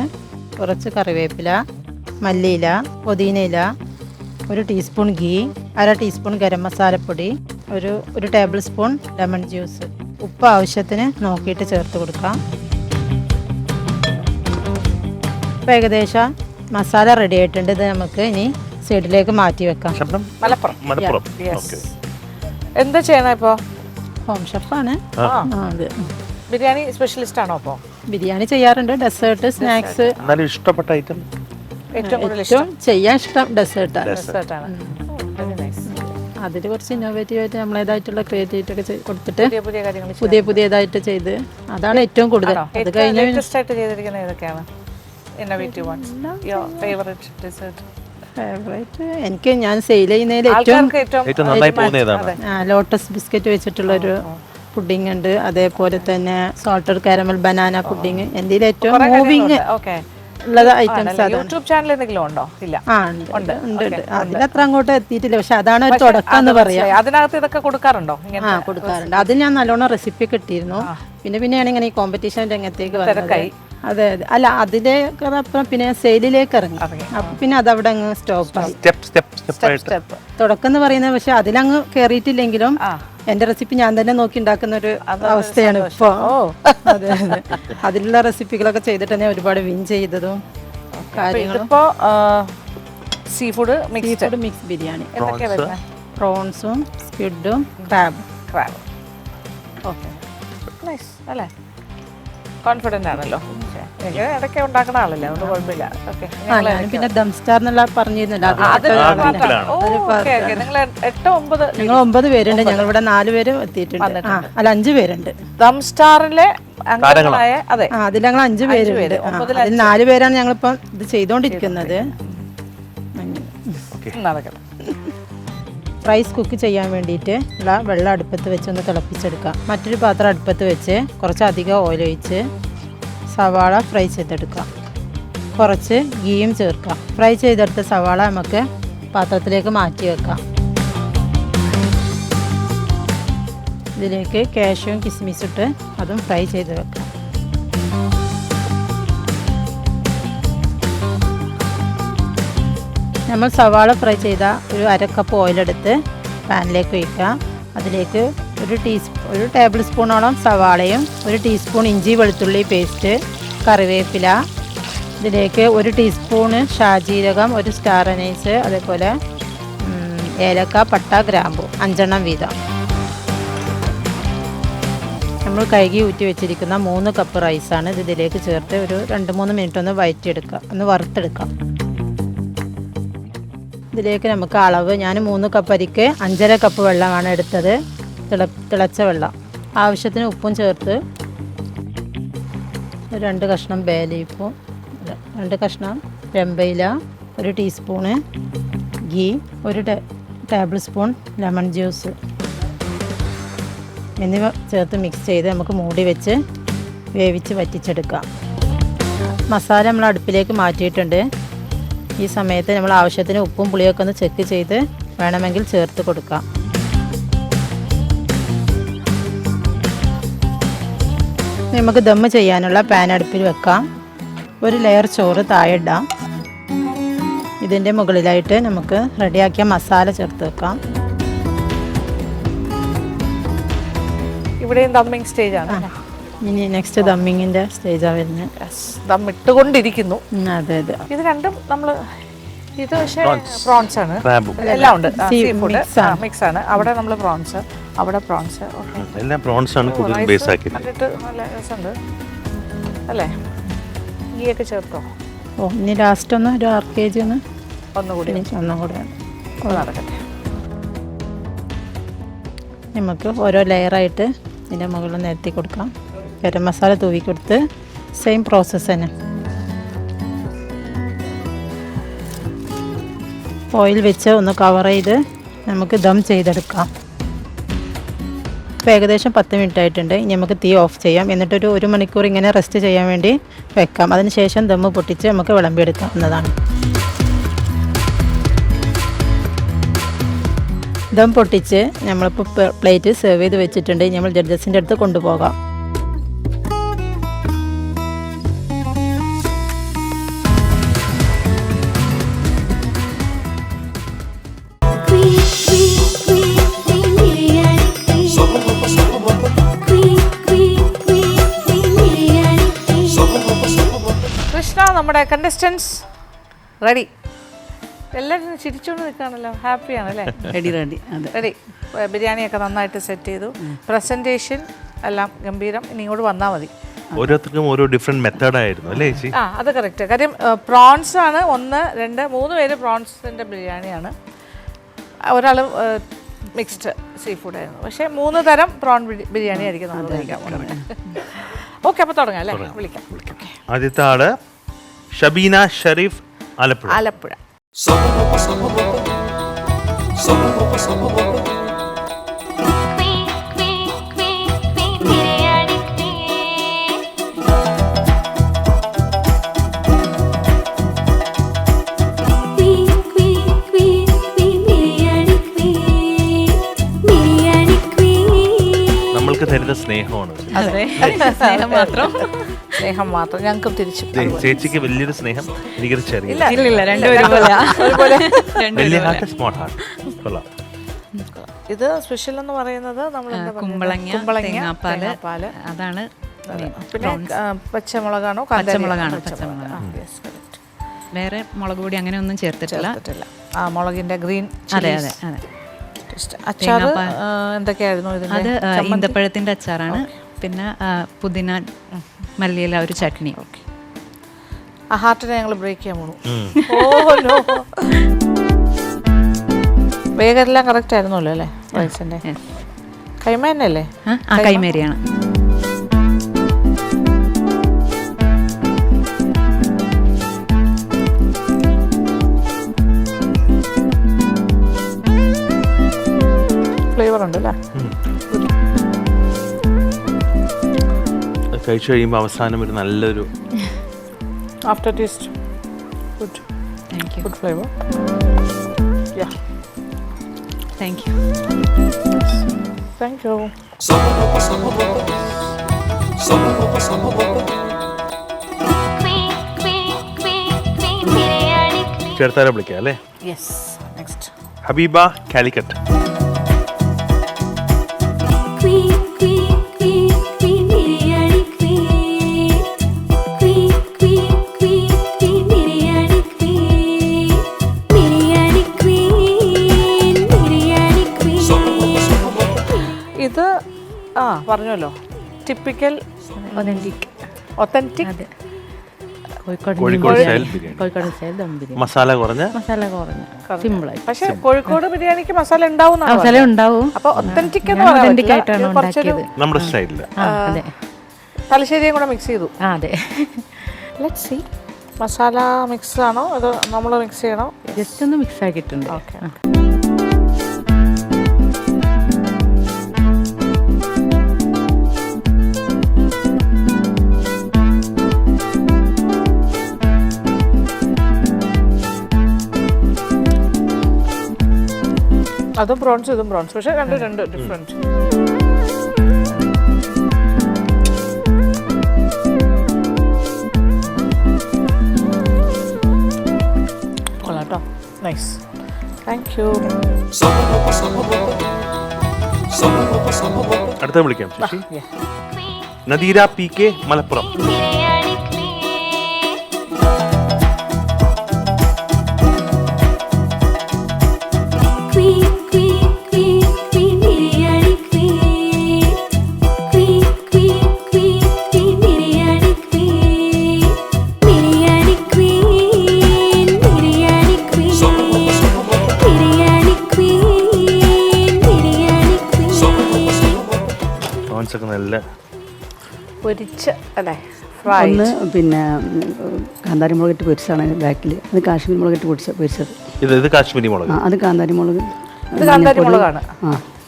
കുറച്ച് കറിവേപ്പില, മല്ലിയില, പുതിനയില, 1 ടീസ്പൂൺ ഗീ, 1/2 ടീസ്പൂൺ ഗരം മസാലപ്പൊടി, ഒരു ടേബിൾ സ്പൂൺ ലെമൺ ജ്യൂസ്. ഉപ്പ് ആവശ്യത്തിന് നോക്കിയിട്ട് ചേർത്ത് കൊടുക്കാം. ഇപ്പോൾ ഏകദേശം മസാല റെഡി ആയിട്ടുണ്ട്. ഇത് നമുക്ക് ഇനി സൈഡിലേക്ക് മാറ്റി വെക്കാം. മലപ്പുറം. എന്താ ചെയ്യണം ഇപ്പോൾ? ഹോം ഷെഫാണ്. അതെ. ബിരിയാണി സ്പെഷ്യലിസ്റ്റ് ആണോ അപ്പോൾ? ബിരിയാണി ചെയ്യാറുണ്ട്, ഡെസേർട്ട്, സ്നാക്സ്. എന്നാലും ഇഷ്ടപ്പെട്ട ഐറ്റം ഏറ്റവും ചെയ്യാൻ ഇഷ്ടം ഡെസേർട്ടാണ്. ഡെസേർട്ടാണ്. Very nice. അതിൽ കുറച്ച് ഇന്നോവേറ്റീവ് ആയിട്ട് നമ്മളേതായിട്ടുള്ള ക്രിയേറ്റിവിറ്റി ഒക്കെ കൊടുത്തിട്ട് പുതിയ കാര്യങ്ങൾ പുതിയതായിട്ട് ചെയ്ത് അതാണ് ഏറ്റവും കൂടുതൽ. അത് കഴിഞ്ഞ് ലേറ്റസ്റ്റ് ആയിട്ട് ചെയ്തിരിക്കുന്നത് ഏതൊക്കെയാണ്? Innovative ones. Your favourite dessert? Favourite എനിക്ക് ഞാൻ സെയിൽ ചെയ്യുന്നതിൽ ഏറ്റവും ലോട്ടസ് ബിസ്ക്കറ്റ് വെച്ചിട്ടുള്ളൊരു പുഡിംഗ് ഉണ്ട്. അതേപോലെ തന്നെ സോൾട്ടഡ് കാരമൽ ബനാന പുഡിംഗ്. എൻ്റെ ഏറ്റവും മൂവിങ് ഉള്ളത് ഐറ്റംസ്. യൂട്യൂബ് ചാനൽ എന്തെങ്കിലും ഉണ്ടോ? ഇല്ല. ഉണ്ട്. അതിലത്ര അങ്ങോട്ട് എത്തിയിട്ടില്ല. പക്ഷെ അതാണ് ഒരു തുടക്കം എന്ന് പറയാം. അതിനകത്ത് ഇതൊക്കെ കൊടുക്കാറുണ്ടോ? കൊടുക്കാറുണ്ട്. അതിൽ ഞാൻ നല്ലോണം റെസിപ്പി കിട്ടിയിരുന്നു. പിന്നെയാണ് ഇങ്ങനെ ഈ കോമ്പറ്റീഷൻ രംഗത്തേക്ക് വന്നത്. അതെ. അല്ല, അതിലേക്ക് അപ്പുറം പിന്നെ സെയിലിലേക്ക് ഇറങ്ങി. അപ്പൊ പിന്നെ അതവിടെ അങ്ങ് സ്റ്റോപ്പായി. തുടക്കം എന്ന് പറയുന്നത്. പക്ഷെ അതിലങ്ങ് കയറിയിട്ടില്ലെങ്കിലും എന്റെ റെസിപ്പി ഞാൻ തന്നെ നോക്കി ഉണ്ടാക്കുന്ന ഒരു അവസ്ഥയാണ് ഇപ്പോ. അതെ. അതിലുള്ള റെസിപ്പികളൊക്കെ ചെയ്തിട്ട് തന്നെ ഒരുപാട് വിൻ ചെയ്തതും കാര്യങ്ങളും. സീ ഫുഡ് മിക്സ്ഡ് ബിരിയാണി, പ്രോൺസും സ്ക്വിഡും ക്രാബും. ഓക്കെ, നൈസ് അല്ലേ? കോൺഫിഡന്റ് ആണല്ലോ. ഇടയ്ക്ക് ഉണ്ടാക്കുന്ന ആളല്ലേ, അതുകൊണ്ട് കുഴപ്പമില്ല. പിന്നെ ദം സ്റ്റാർ എന്നുള്ള പറഞ്ഞിരുന്നല്ലോ, ഞങ്ങൾ 9 പേരുണ്ട്. ഞങ്ങൾ ഇവിടെ 4 പേര് എത്തിയിട്ടുണ്ട്. അല്ല, 5 പേരുണ്ട് ദം സ്റ്റാറിലെ. അതിൽ ഞങ്ങൾ 5 പേരുണ്ട്. അതിൽ 4 പേരാണ് ഞങ്ങളിപ്പം ഇത് ചെയ്തോണ്ടിരിക്കുന്നത്. റൈസ് കുക്ക് ചെയ്യാൻ വേണ്ടിയിട്ട് ഉള്ള വെള്ളം അടുപ്പത്ത് വെച്ച് ഒന്ന് തിളപ്പിച്ചെടുക്കാം. മറ്റൊരു പാത്രം അടുപ്പത്ത് വെച്ച് കുറച്ചധികം ഓയിൽ ഒഴിച്ച് സവാള ഫ്രൈ ചെയ്തെടുക്കാം. കുറച്ച് ഗീയും ചേർക്കാം. ഫ്രൈ ചെയ്തെടുത്ത സവാള നമുക്ക് പാത്രത്തിലേക്ക് മാറ്റി വെക്കാം. ഇതിലേക്ക് കാഷ്യൂം കിസ്മിസും ഇട്ട് അതും ഫ്രൈ ചെയ്ത് വെക്കാം. നമ്മൾ സവാള ഫ്രൈ ചെയ്ത ഒരു 1/2 കപ്പ് ഓയിലെടുത്ത് പാനിലേക്ക് ഒഴിക്കാം. അതിലേക്ക് ഒരു ടേബിൾ സ്പൂണോളം സവാളയും 1 ടീസ്പൂൺ ഇഞ്ചി വെളുത്തുള്ളി പേസ്റ്റ്, കറിവേപ്പില, ഇതിലേക്ക് 1 ടീസ്പൂണ് ഷാജീരകം, 1 സ്റ്റാർ അനീസ്, അതേപോലെ ഏലക്ക, പട്ട, ഗ്രാമ്പു 5 വീതം. നമ്മൾ കഴുകി ഊറ്റി വെച്ചിരിക്കുന്ന 3 കപ്പ് റൈസാണ്. ഇത് ഇതിലേക്ക് ചേർത്ത് ഒരു 2-3 മിനിറ്റ് ഒന്ന് വഴറ്റിയെടുക്കുക, ഒന്ന് വറുത്തെടുക്കാം. ഇതിലേക്ക് നമുക്ക് അളവ് ഞാൻ 3 കപ്പ് അരിക്ക് 5.5 കപ്പ് വെള്ളമാണ് എടുത്തത്. തിളച്ച വെള്ളം. ആവശ്യത്തിന് ഉപ്പും ചേർത്ത് 2 കഷ്ണം ബേ ലീഫും 2 കഷ്ണം രമ്പയില, 1 teaspoon ghee, 1 table spoon lemon juice എന്നിവ ചേർത്ത് മിക്സ് ചെയ്ത് നമുക്ക് മൂടി വെച്ച് വേവിച്ച് വറ്റിച്ചെടുക്കാം. മസാല നമ്മൾ അടുപ്പിലേക്ക് മാറ്റിയിട്ടുണ്ട്. ഈ സമയത്ത് നമ്മൾ ആവശ്യത്തിന് ഉപ്പും പുളിയൊക്കെ ഒന്ന് ചെക്ക് ചെയ്ത് വേണമെങ്കിൽ ചേർത്ത് കൊടുക്കാം. നമുക്ക് ദമ്മ് ചെയ്യാനുള്ള പാൻ അടുപ്പിൽ വെക്കാം. 1 ലെയർ ചോറ് താഴെ ഇടാം. ഇതിൻ്റെ മുകളിലായിട്ട് നമുക്ക് റെഡിയാക്കിയ മസാല ചേർത്ത് വെക്കാം. ഇവിടെയും ദമ്മിങ് സ്റ്റേജ് ആണ്. ഇനി നെക്സ്റ്റ് ദമ്മിങ്ങിൻ്റെ സ്റ്റേജാണ് വരുന്നത്. ദം ഇട്ടുകൊണ്ടിരിക്കുന്നു. അതെ അതെ. ഇത് രണ്ടും നമ്മൾ ഇത് പക്ഷേ പ്രോൺസ് ആണ്, ക്രാബും എല്ലാം ഉണ്ട്. സീ ഫുഡ് mix മിക്സ് ആണ്. അവിടെ നമ്മൾ പ്രോൺസ്, അവിടെ പ്രോൺസ്. എല്ലാം പ്രോൺസ് ആണ് കൂടുതൽ ബേസ് ആക്കിയത്. കണ്ടിട്ട് നല്ല രസമുണ്ട് അല്ലേ? ഗീയൊക്കെ ചേർത്തോ? ഇനി ലാസ്റ്റ് ഒന്ന് ഒരു 1/2 kg ഒന്നുകൂടി ഒന്നും കൂടെ നടക്കട്ടെ. നമുക്ക് ഓരോ ലെയറായിട്ട് ഇതിൻ്റെ മുകളിൽ നിരത്തി കൊടുക്കാം. ഗരം മസാല തൂവി കൊടുത്ത് സെയിം പ്രോസസ്സ് തന്നെ. ഓയിൽ വെച്ച് ഒന്ന് കവർ ചെയ്ത് നമുക്ക് ദം ചെയ്തെടുക്കാം. ഇപ്പോൾ ഏകദേശം 10 മിനിറ്റ് ആയിട്ടുണ്ട്. ഇനി നമുക്ക് തീ ഓഫ് ചെയ്യാം. എന്നിട്ടൊരു 1 മണിക്കൂർ ഇങ്ങനെ റെസ്റ്റ് ചെയ്യാൻ വേണ്ടി വെക്കാം. അതിനുശേഷം ദമ്മ് പൊട്ടിച്ച് നമുക്ക് വിളമ്പിയെടുക്കാവുന്നതാണ്. ദം പൊട്ടിച്ച് നമ്മളിപ്പോൾ പ്ലേറ്റ് സെർവ് ചെയ്ത് വെച്ചിട്ടുണ്ട്. നമ്മൾ ജഡ്ജസിൻ്റെ അടുത്ത് കൊണ്ടുപോകാം. കൃഷ്ണ, നമ്മുടെ കണ്ടസ്റ്റൻസ് റെഡി. എല്ലാവരും ചിരിച്ചുകൊണ്ട് നിൽക്കുകയാണല്ലോ. ഹാപ്പിയാണ് അല്ലേ? Ready ready. അതെ റെഡി. ബിരിയാണിയൊക്കെ നന്നായിട്ട് സെറ്റ് ചെയ്തു. പ്രസൻറ്റേഷൻ എല്ലാം ഗംഭീരം. ഇനി ഇങ്ങോട്ട് വന്നാൽ മതി. ഓരോരുത്തർക്കും ഓരോ ഡിഫറെന്റ് മെത്തേഡായിരുന്നു അല്ലേ ചേച്ചി? അത് കറക്റ്റ്. കാര്യം പ്രോൺസ് ആണ് 1, 2, 3 പേര് പ്രോൺസിൻ്റെ ബിരിയാണിയാണ്. ഒരാൾ മിക്സ്ഡ് സീ ഫുഡായിരുന്നു. പക്ഷേ 3 തരം പ്രോൺ ബിരിയാണി ആയിരിക്കും നമ്മൾ കഴിക്കാൻ പോകുന്നത്. ഓക്കെ, അപ്പോൾ തുടങ്ങാം അല്ലേ? വിളിക്കാം. ആദ്യത്തെ ആള് ഷബീന ഷെരീഫ്, ആലപ്പുഴ. ആലപ്പുഴ. നമ്മൾക്ക് തരുന്ന സ്നേഹമാണ്. സ്നേഹം മാത്രം. സ്നേഹം മാത്രം. ഞങ്ങൾക്കും തിരിച്ചു. ചേച്ചിക്ക് വലിയൊരു സ്നേഹം, എനിക്കൊരു ചെറിയ. ഇല്ല, രണ്ടും ഒരുപോലെ. വലിയ ഹാർട്ട്, സ്മോൾ ഹാർട്ട്. കൊള്ളാം. ഇത് സ്പെഷ്യൽ എന്ന് പറയുന്നത് നമ്മൾ കുമ്പളങ്ങ, തേങ്ങാപ്പാല്, അതാണ്. പിന്നെ പച്ചമുളകാണോ? പച്ചമുളകാണ്. വേറെ മുളക് പൊടി അങ്ങനെ ഒന്നും ചേർത്തിട്ടില്ല. ആ മുളകിന്റെ ഗ്രീൻ. അതെ അതെ അതെ. അച്ചാർ എന്തൊക്കെയായിരുന്നു ഇതിന്? അത് ഈന്തപ്പഴത്തിന്റെ അച്ചാറാണ്. പിന്നെ പുതിന, മല്ലിയില, ഒരു ചട്നി. ആ ഹാർട്ടിനെ ഞങ്ങൾ ബ്രേക്ക് ചെയ്യാൻ പോണു. Oh no. വേഗമെല്ലാം കറക്റ്റ് ആയിരുന്നല്ലോ അല്ലേ? റൈസിന്റെ കൈമ തന്നെയല്ലേ? ആ കൈമേരിയാണ്. ഫ്ലേവർ ഉണ്ട് അല്ലേ? കഴിച്ചു കഴിയുമ്പോൾ അവസാനം ഒരു നല്ലൊരു aftertaste. Good. Thank you. Good flavour. Yeah, thank you. Thank you. ചേർത്താരെ വിളിക്കാം അല്ലേ? യെസ്. നെക്സ്റ്റ് ഹബീബ, കാലിക്കറ്റ്. ഇത് പറഞ്ഞല്ലോ, typical authentic Kozhikode style biryani. കോഴിക്കോടൻ സ്റ്റൈൽ ദം ബിരിയാണി. മസാല കുറഞ്ഞ മസാല കുറഞ്ഞ സിമ്പിളായി. പക്ഷെ കോഴിക്കോട് ബിരിയാണിക്ക് മസാല ഉണ്ടാവും മസാല ഉണ്ടാവും. അപ്പൊ ഒത്തന്റിക് ഒതന്റിക് ആയിട്ടാണ് ഉണ്ടാക്കിയത്. നമ്മുടെ സ്റ്റൈലില്. അതെ തലശ്ശേരിയും കൂടെ മിക്സ് ചെയ്തു. അതെ. Let's see. മസാല മിക്സ് ആണോ അതോ നമ്മൾ മിക്സ് ചെയ്യണോ? ജസ്റ്റ് ഒന്ന് മിക്സ് ആക്കിയിട്ടുണ്ട്. ഓക്കെ. അതും പ്രോൺസ് ഇതും പ്രോൺസ്, പക്ഷെ രണ്ട് ഡിഫറെന്റ്. കൊള്ളാട്ടോ, നൈസ്, താങ്ക് യു. അടുത്ത വിളിക്കാം ശശി. നദീര PK മലപ്പുറം. ഒക്കെ നല്ല പൊരിച്ച് അല്ലേ, ഫ്രൈ. ഒന്ന് പിന്നെ കാന്താരി മുളകിട്ട് പൊരിച്ചതാണ് ബാക്കിൽ. അത് കാശ്മീരി മുളകിട്ട് പൊരിച്ചത്. ഇത് കാശ്മീരി മുളക്. അത് കാന്താരി മുളക്. ഇത് കാന്താരി മുളകാണ്.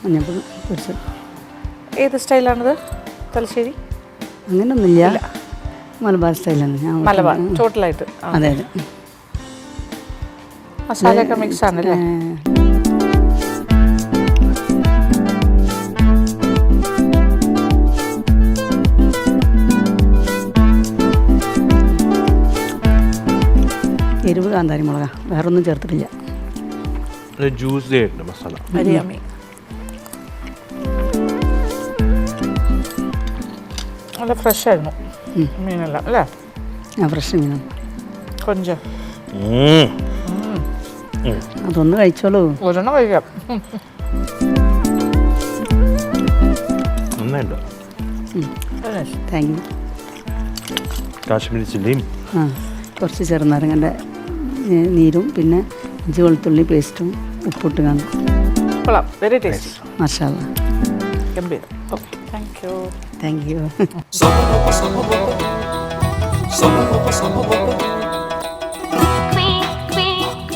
മഞ്ഞപ്പൊടി പൊരിച്ചത്. ഏത് സ്റ്റൈലാണിത്? തലശ്ശേരി അങ്ങനെയൊന്നുമില്ല, മലബാർ സ്റ്റൈലാണ്. മലബാർ ടോട്ടലായിട്ട്. അതെ അതെ. മസാലയൊക്കെ മിക്സ് ആണല്ലേ. എരിവ് കാന്താരി മുളക, വേറൊന്നും ചേർത്തിട്ടില്ല. ജ്യൂസി ആയിട്ടുണ്ട് മസാല. ബിരിയാണി നല്ല ഫ്രഷ് ആയിരുന്നു മീനെല്ലാം അല്ലേ? ഫ്രഷ് മീനാണ്. കൊഞ്ച് അതൊന്ന് കഴിച്ചോളൂ. ഒരെണ്ണം കഴിക്കാം. നന്നായിട്ടോ. Thank you. കാശ്മീരി ചില്ലിയും കുറച്ച് ചെറുനാരങ്ങൻ്റെ നീരും പിന്നെ ഇഞ്ചി വെളുത്തുള്ളി പേസ്റ്റും ഉപ്പിട്ട് കാണും. കൊള്ളാം, വെരി ടേസ്റ്റി. മസാല ഗംഭീരം. Okay, thank you. Thank you.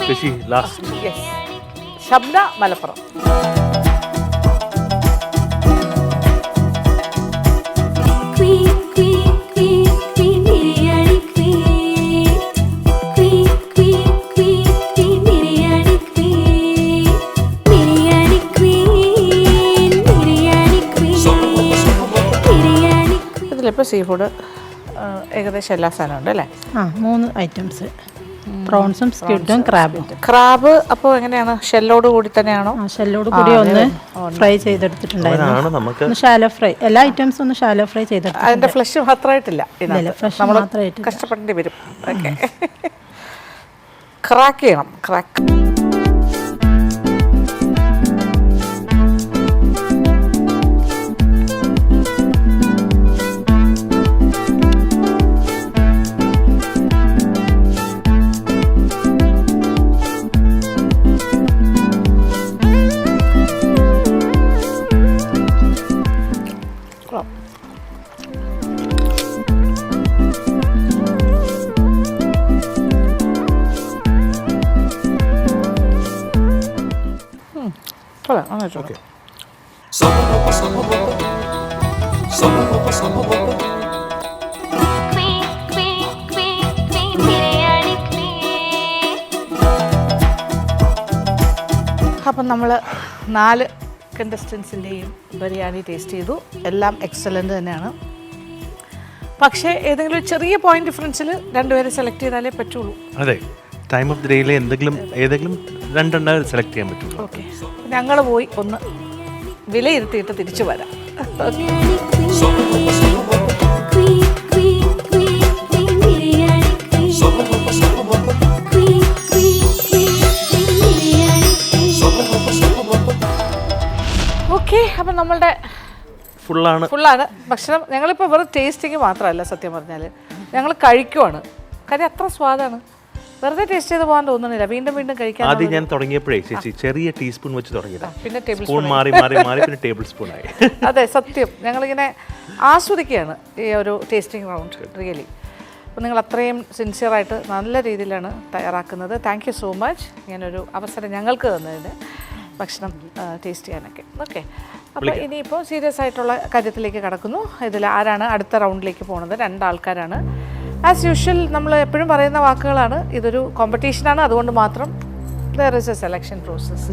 Sasi last. Yes, Shabna Malappuram. ഇതിലിപ്പോൾ സീ ഫുഡ് ഏകദേശം എല്ലാ സാധനവും ഉണ്ട് അല്ലേ? 3 ഐറ്റംസ്, പ്രോൺസും സ്ക്വിഡും ക്രാബും. ക്രാബ് അപ്പോൾ എങ്ങനെയാണ്? ഷെല്ലോട് കൂടി തന്നെയാണോ? ഷെല്ലോട് കൂടി ഒന്ന് ഫ്രൈ ചെയ്തെടുത്തിട്ടുണ്ടായിരുന്നു. ഷാലോ ഫ്രൈ, എല്ലാ ഐറ്റംസും ഒന്ന് ഷാലോ ഫ്രൈ ചെയ്തെടുത്തു. അതിന്റെ ഫ്ലഷ് മാത്രമായിട്ടില്ല, ഫ്ലഷ് നമ്മൾ മാത്രമായിട്ട് കഷ്ടപ്പെടേണ്ടി വരും. ഓക്കെ, ക്രാക്ക് ചെയ്യണം. ക്രാക്ക്. ഓക്കെ. അപ്പം നമ്മൾ 4 കണ്ടസ്റ്റൻസിൻ്റെയും ബിരിയാണി ടേസ്റ്റ് ചെയ്തു. എല്ലാം എക്സലൻ്റ് തന്നെയാണ്. പക്ഷേ ഏതെങ്കിലും ഒരു ചെറിയ പോയിന്റ് ഡിഫറൻസിൽ രണ്ടുപേരെ സെലക്ട് ചെയ്താലേ പറ്റുള്ളൂ. അതെ, ടൈം ഓഫ് ദി ഡേയിലെ ഏതെങ്കിലും 2 സെലക്ട് ചെയ്യാൻ പറ്റുള്ളൂ. ഓക്കെ, ഞങ്ങൾ പോയി ഒന്ന് വിലയിരുത്തിയിട്ട് തിരിച്ചു വരാം. ഓക്കെ, അപ്പം നമ്മളുടെ ഫുള്ളാണ് ഭക്ഷണം. ഞങ്ങളിപ്പോൾ വെറും ടേസ്റ്റിങ് മാത്രമല്ല, സത്യം പറഞ്ഞാൽ ഞങ്ങൾ കഴിക്കുവാണ്. കാര്യം അത്ര സ്വാദാണ്, വെറുതെ ടേസ്റ്റ് ചെയ്ത് പോകാൻ തോന്നുന്നില്ല, വീണ്ടും വീണ്ടും കഴിക്കാൻ. ആദ്യം ഞാൻ തുടങ്ങിയപ്പോഴേ ചേച്ചി ചെറിയ ടീസ്പൂൺ വെച്ച് തുടങ്ങിയതാ, പിന്നെ ടേബിൾ സ്പൂൺ മാറി മാറി മാറി പിന്നെ ടേബിൾ സ്പൂൺ ആയി. അതെ, സത്യം. ഞങ്ങളിങ്ങനെ ആസ്വദിക്കുകയാണ് ഈ ഒരു ടേസ്റ്റിംഗ് റൗണ്ട് റിയലി. അപ്പോൾ നിങ്ങൾ അത്രയും സിൻസിയറായിട്ട് നല്ല രീതിയിലാണ് തയ്യാറാക്കുന്നത്. താങ്ക് യു സോ മച്ച് ഇങ്ങനൊരു അവസരം ഞങ്ങൾക്ക് തന്നതിന് ഭക്ഷണം ടേസ്റ്റ് ചെയ്യാനൊക്കെ. ഓക്കെ, അപ്പോൾ ഇനിയിപ്പോൾ സീരിയസ് ആയിട്ടുള്ള കാര്യത്തിലേക്ക് കടക്കുന്നു. ഇതിൽ ആരാണ് അടുത്ത റൗണ്ടിലേക്ക് പോകുന്നത്? 2 ആൾക്കാരാണ്. ആസ് യൂഷ്വൽ നമ്മൾ എപ്പോഴും പറയുന്ന വാക്കുകളാണ്, ഇതൊരു കോമ്പറ്റീഷനാണ്, അതുകൊണ്ട് മാത്രം there is A selection process.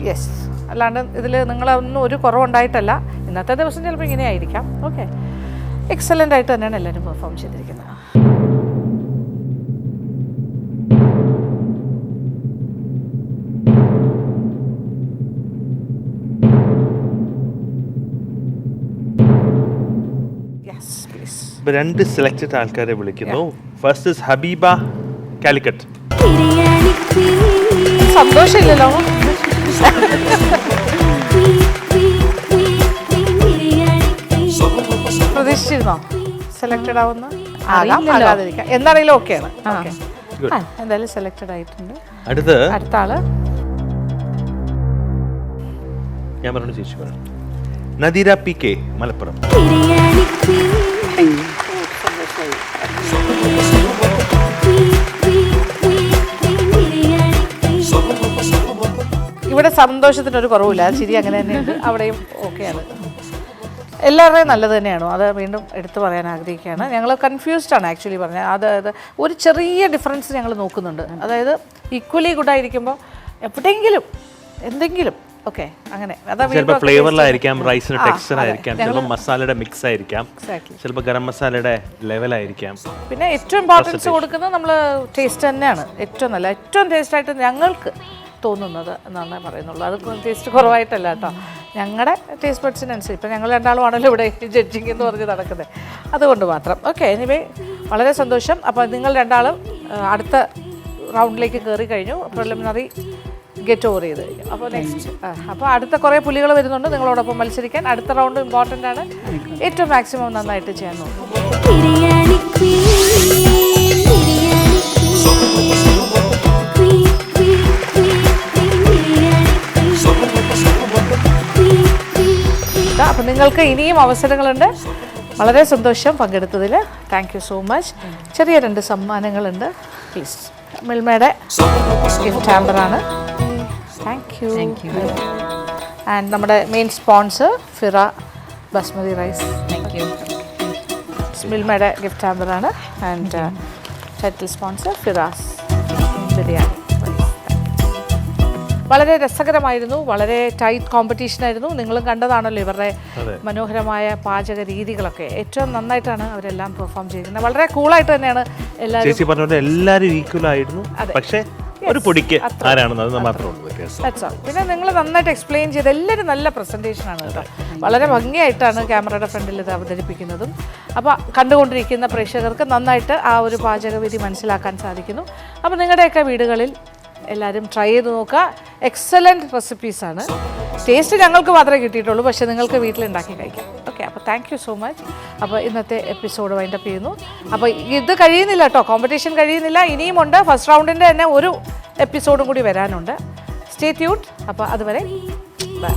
Yes, അല്ലാണ്ട് ഇതിൽ നിങ്ങളൊന്നും ഒരു കുറവുണ്ടായിട്ടല്ല. ഇന്നത്തെ ദിവസം ചിലപ്പോൾ ഇങ്ങനെ ആയിരിക്കാം. ഓക്കെ, എക്സലൻ്റ് ആയിട്ട് തന്നെയാണ് എല്ലാവരും പെർഫോം ചെയ്തിരിക്കുന്നത്. രണ്ട് സെലക്ടഡ് ആൾക്കാരെ വിളിക്കുന്നു. First is Habeeba Calicut. സന്തോഷമില്ലല്ലോ. പ്രതീക്ഷിച്ചിരുന്നോ selected ആവുന്ന? ആകാതിരിക്കാം, എന്താണെങ്കിലും ഓക്കെയാണ്. എന്തായാലും സെലക്ടഡ് ആയിട്ടുണ്ട്. അടുത്ത ആള് ഞാൻ പറഞ്ഞു ചേച്ചി പറഞ്ഞു, നദീര PK മലപ്പുറം. ഇവിടെ സന്തോഷത്തിനൊരു കുറവില്ല, ചിരി അങ്ങനെ തന്നെയുണ്ട്. അവിടെയും ഓക്കെയാണ്. എല്ലാവരുടെയും നല്ലത് തന്നെയാണോ? അത് വീണ്ടും എടുത്തു പറയാൻ ആഗ്രഹിക്കുകയാണ്. ഞങ്ങൾ കൺഫ്യൂസ്ഡ് ആണ് ആക്ച്വലി പറഞ്ഞത്. അതായത് ഒരു ചെറിയ ഡിഫറൻസ് ഞങ്ങൾ നോക്കുന്നുണ്ട്. അതായത് ഈക്വലി ഗുഡായിരിക്കുമ്പോൾ എവിടെയെങ്കിലും എന്തെങ്കിലും ഓക്കെ അങ്ങനെ, ചിലപ്പോൾ ഫ്ലേവറിലായിരിക്കാം, റൈസിന്റെ ടെക്സ്ചർ ആയിരിക്കാം, ചിലപ്പോൾ മസാലയുടെ മിക്സ് ആയിരിക്കാം, ചിലപ്പോൾ ഗരം മസാലയുടെ ലെവലായിരിക്കാം. പിന്നെ ഏറ്റവും ഇമ്പോർട്ടൻസ് കൊടുക്കുന്നത് നമ്മൾ ടേസ്റ്റ് തന്നെയാണ്. ഏറ്റവും നല്ല, ഏറ്റവും ടേസ്റ്റായിട്ട് ഞങ്ങൾക്ക് തോന്നുന്നത് എന്നാണ് പറയുന്നുള്ളൂ. അത് ടേസ്റ്റ് കുറവായിട്ടല്ല കേട്ടോ, ഞങ്ങളുടെ ടേസ്റ്റ് ബഡ്സിനനുസരിച്ച്. ഇപ്പം ഞങ്ങൾ 2 ആളുമാണല്ലോ ഇവിടെ ജഡ്ജിങ് എന്ന് പറഞ്ഞ് നടക്കുന്നത്, അതുകൊണ്ട് മാത്രം. ഓക്കെ, എനിവേ വളരെ സന്തോഷം. അപ്പോൾ നിങ്ങൾ 2 ആളും അടുത്ത റൗണ്ടിലേക്ക് കയറി കഴിഞ്ഞു. പ്രിലിമിനറി ഗെറ്റ് ഓവർ ചെയ്ത് കഴിഞ്ഞു. അപ്പോൾ നെക്സ്റ്റ് അപ്പോൾ അടുത്ത കുറേ പുലികൾ വരുന്നുണ്ട് നിങ്ങളോടൊപ്പം മത്സരിക്കാൻ. അടുത്ത റൗണ്ട് ഇമ്പോർട്ടൻ്റ് ആണ്. ഏറ്റവും മാക്സിമം നന്നായിട്ട് ചെയ്യാൻ നോക്കും. അപ്പം നിങ്ങൾക്ക് ഇനിയും അവസരങ്ങളുണ്ട്. വളരെ സന്തോഷം പങ്കെടുത്തതിൽ. Thank you so much. ചെറിയ 2 സമ്മാനങ്ങളുണ്ട്. പ്ലീസ്, മിൽമയുടെ ഗിഫ്റ്റ് ഹാമ്പറാണ്. Thank you. ആൻഡ് നമ്മുടെ main sponsor Fira basmati rice. Thank you. മിൽമയുടെ ഗിഫ്റ്റ് ഹാമ്പറാണ്. And title sponsor Firaz biryani. വളരെ രസകരമായിരുന്നു, വളരെ ടൈറ്റ് കോമ്പറ്റീഷനായിരുന്നു. നിങ്ങളും കണ്ടതാണല്ലോ ഇവരുടെ മനോഹരമായ പാചക രീതികളൊക്കെ. ഏറ്റവും നന്നായിട്ടാണ് അവരെല്ലാം പെർഫോം ചെയ്തിരുന്നത്. വളരെ കൂളായിട്ട് തന്നെയാണ് എല്ലാവരും ഈക്വൽ ആയിരുന്നു. പക്ഷേ ഒരു പൊടിക്ക് ആരാണെന്ന് മാത്രമേ ഉള്ളൂ വ്യത്യാസം. പിന്നെ നിങ്ങൾ നന്നായിട്ട് എക്സ്പ്ലെയിൻ ചെയ്ത് എല്ലാവരും നല്ല പ്രസൻറ്റേഷനാണ് കേട്ടോ. വളരെ ഭംഗിയായിട്ടാണ് ക്യാമറയുടെ ഫ്രണ്ടിൽ ഇത് അവതരിപ്പിക്കുന്നതും. അപ്പോൾ കണ്ടുകൊണ്ടിരിക്കുന്ന പ്രേക്ഷകർക്ക് നന്നായിട്ട് ആ ഒരു പാചകവിധി മനസ്സിലാക്കാൻ സാധിക്കുന്നു. അപ്പോൾ നിങ്ങളുടെയൊക്കെ വീടുകളിൽ എല്ലാവരും ട്രൈ ചെയ്ത് നോക്കുക. എക്സലൻറ്റ് റെസിപ്പീസാണ്. ടേസ്റ്റ് ഞങ്ങൾക്ക് മാത്രമേ കിട്ടിയിട്ടുള്ളൂ, പക്ഷേ നിങ്ങൾക്ക് വീട്ടിലുണ്ടാക്കി കഴിക്കാം. ഓക്കെ, അപ്പോൾ താങ്ക് യു സോ മച്ച്. അപ്പോൾ ഇന്നത്തെ എപ്പിസോഡ് വൈൻഡപ്പ് ചെയ്യുന്നു. അപ്പോൾ ഇത് കഴിയുന്നില്ല കേട്ടോ, കോമ്പറ്റീഷൻ കഴിയുന്നില്ല, ഇനിയുമുണ്ട്. ഫസ്റ്റ് റൗണ്ടിൻ്റെ തന്നെ ഒരു എപ്പിസോഡും കൂടി വരാനുണ്ട്. Stay tuned. അപ്പോൾ അതുവരെ bye.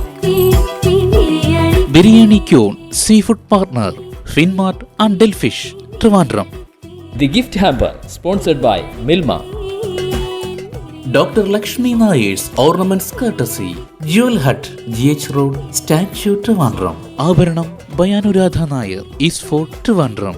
Biryani queen seafood partner Finmart and Delfish Trivandrum. The gift hamper sponsored by Milma. Dr. Lakshmi Nayer's Ornaments Courtesy, Jewel Hut, GH Road, Statue Trivandrum. ആഭരണം ബയാനുരാധ നായർ, ഈസ്റ്റ് ഫോർട്ട് ട്രിവാൻഡ്രം.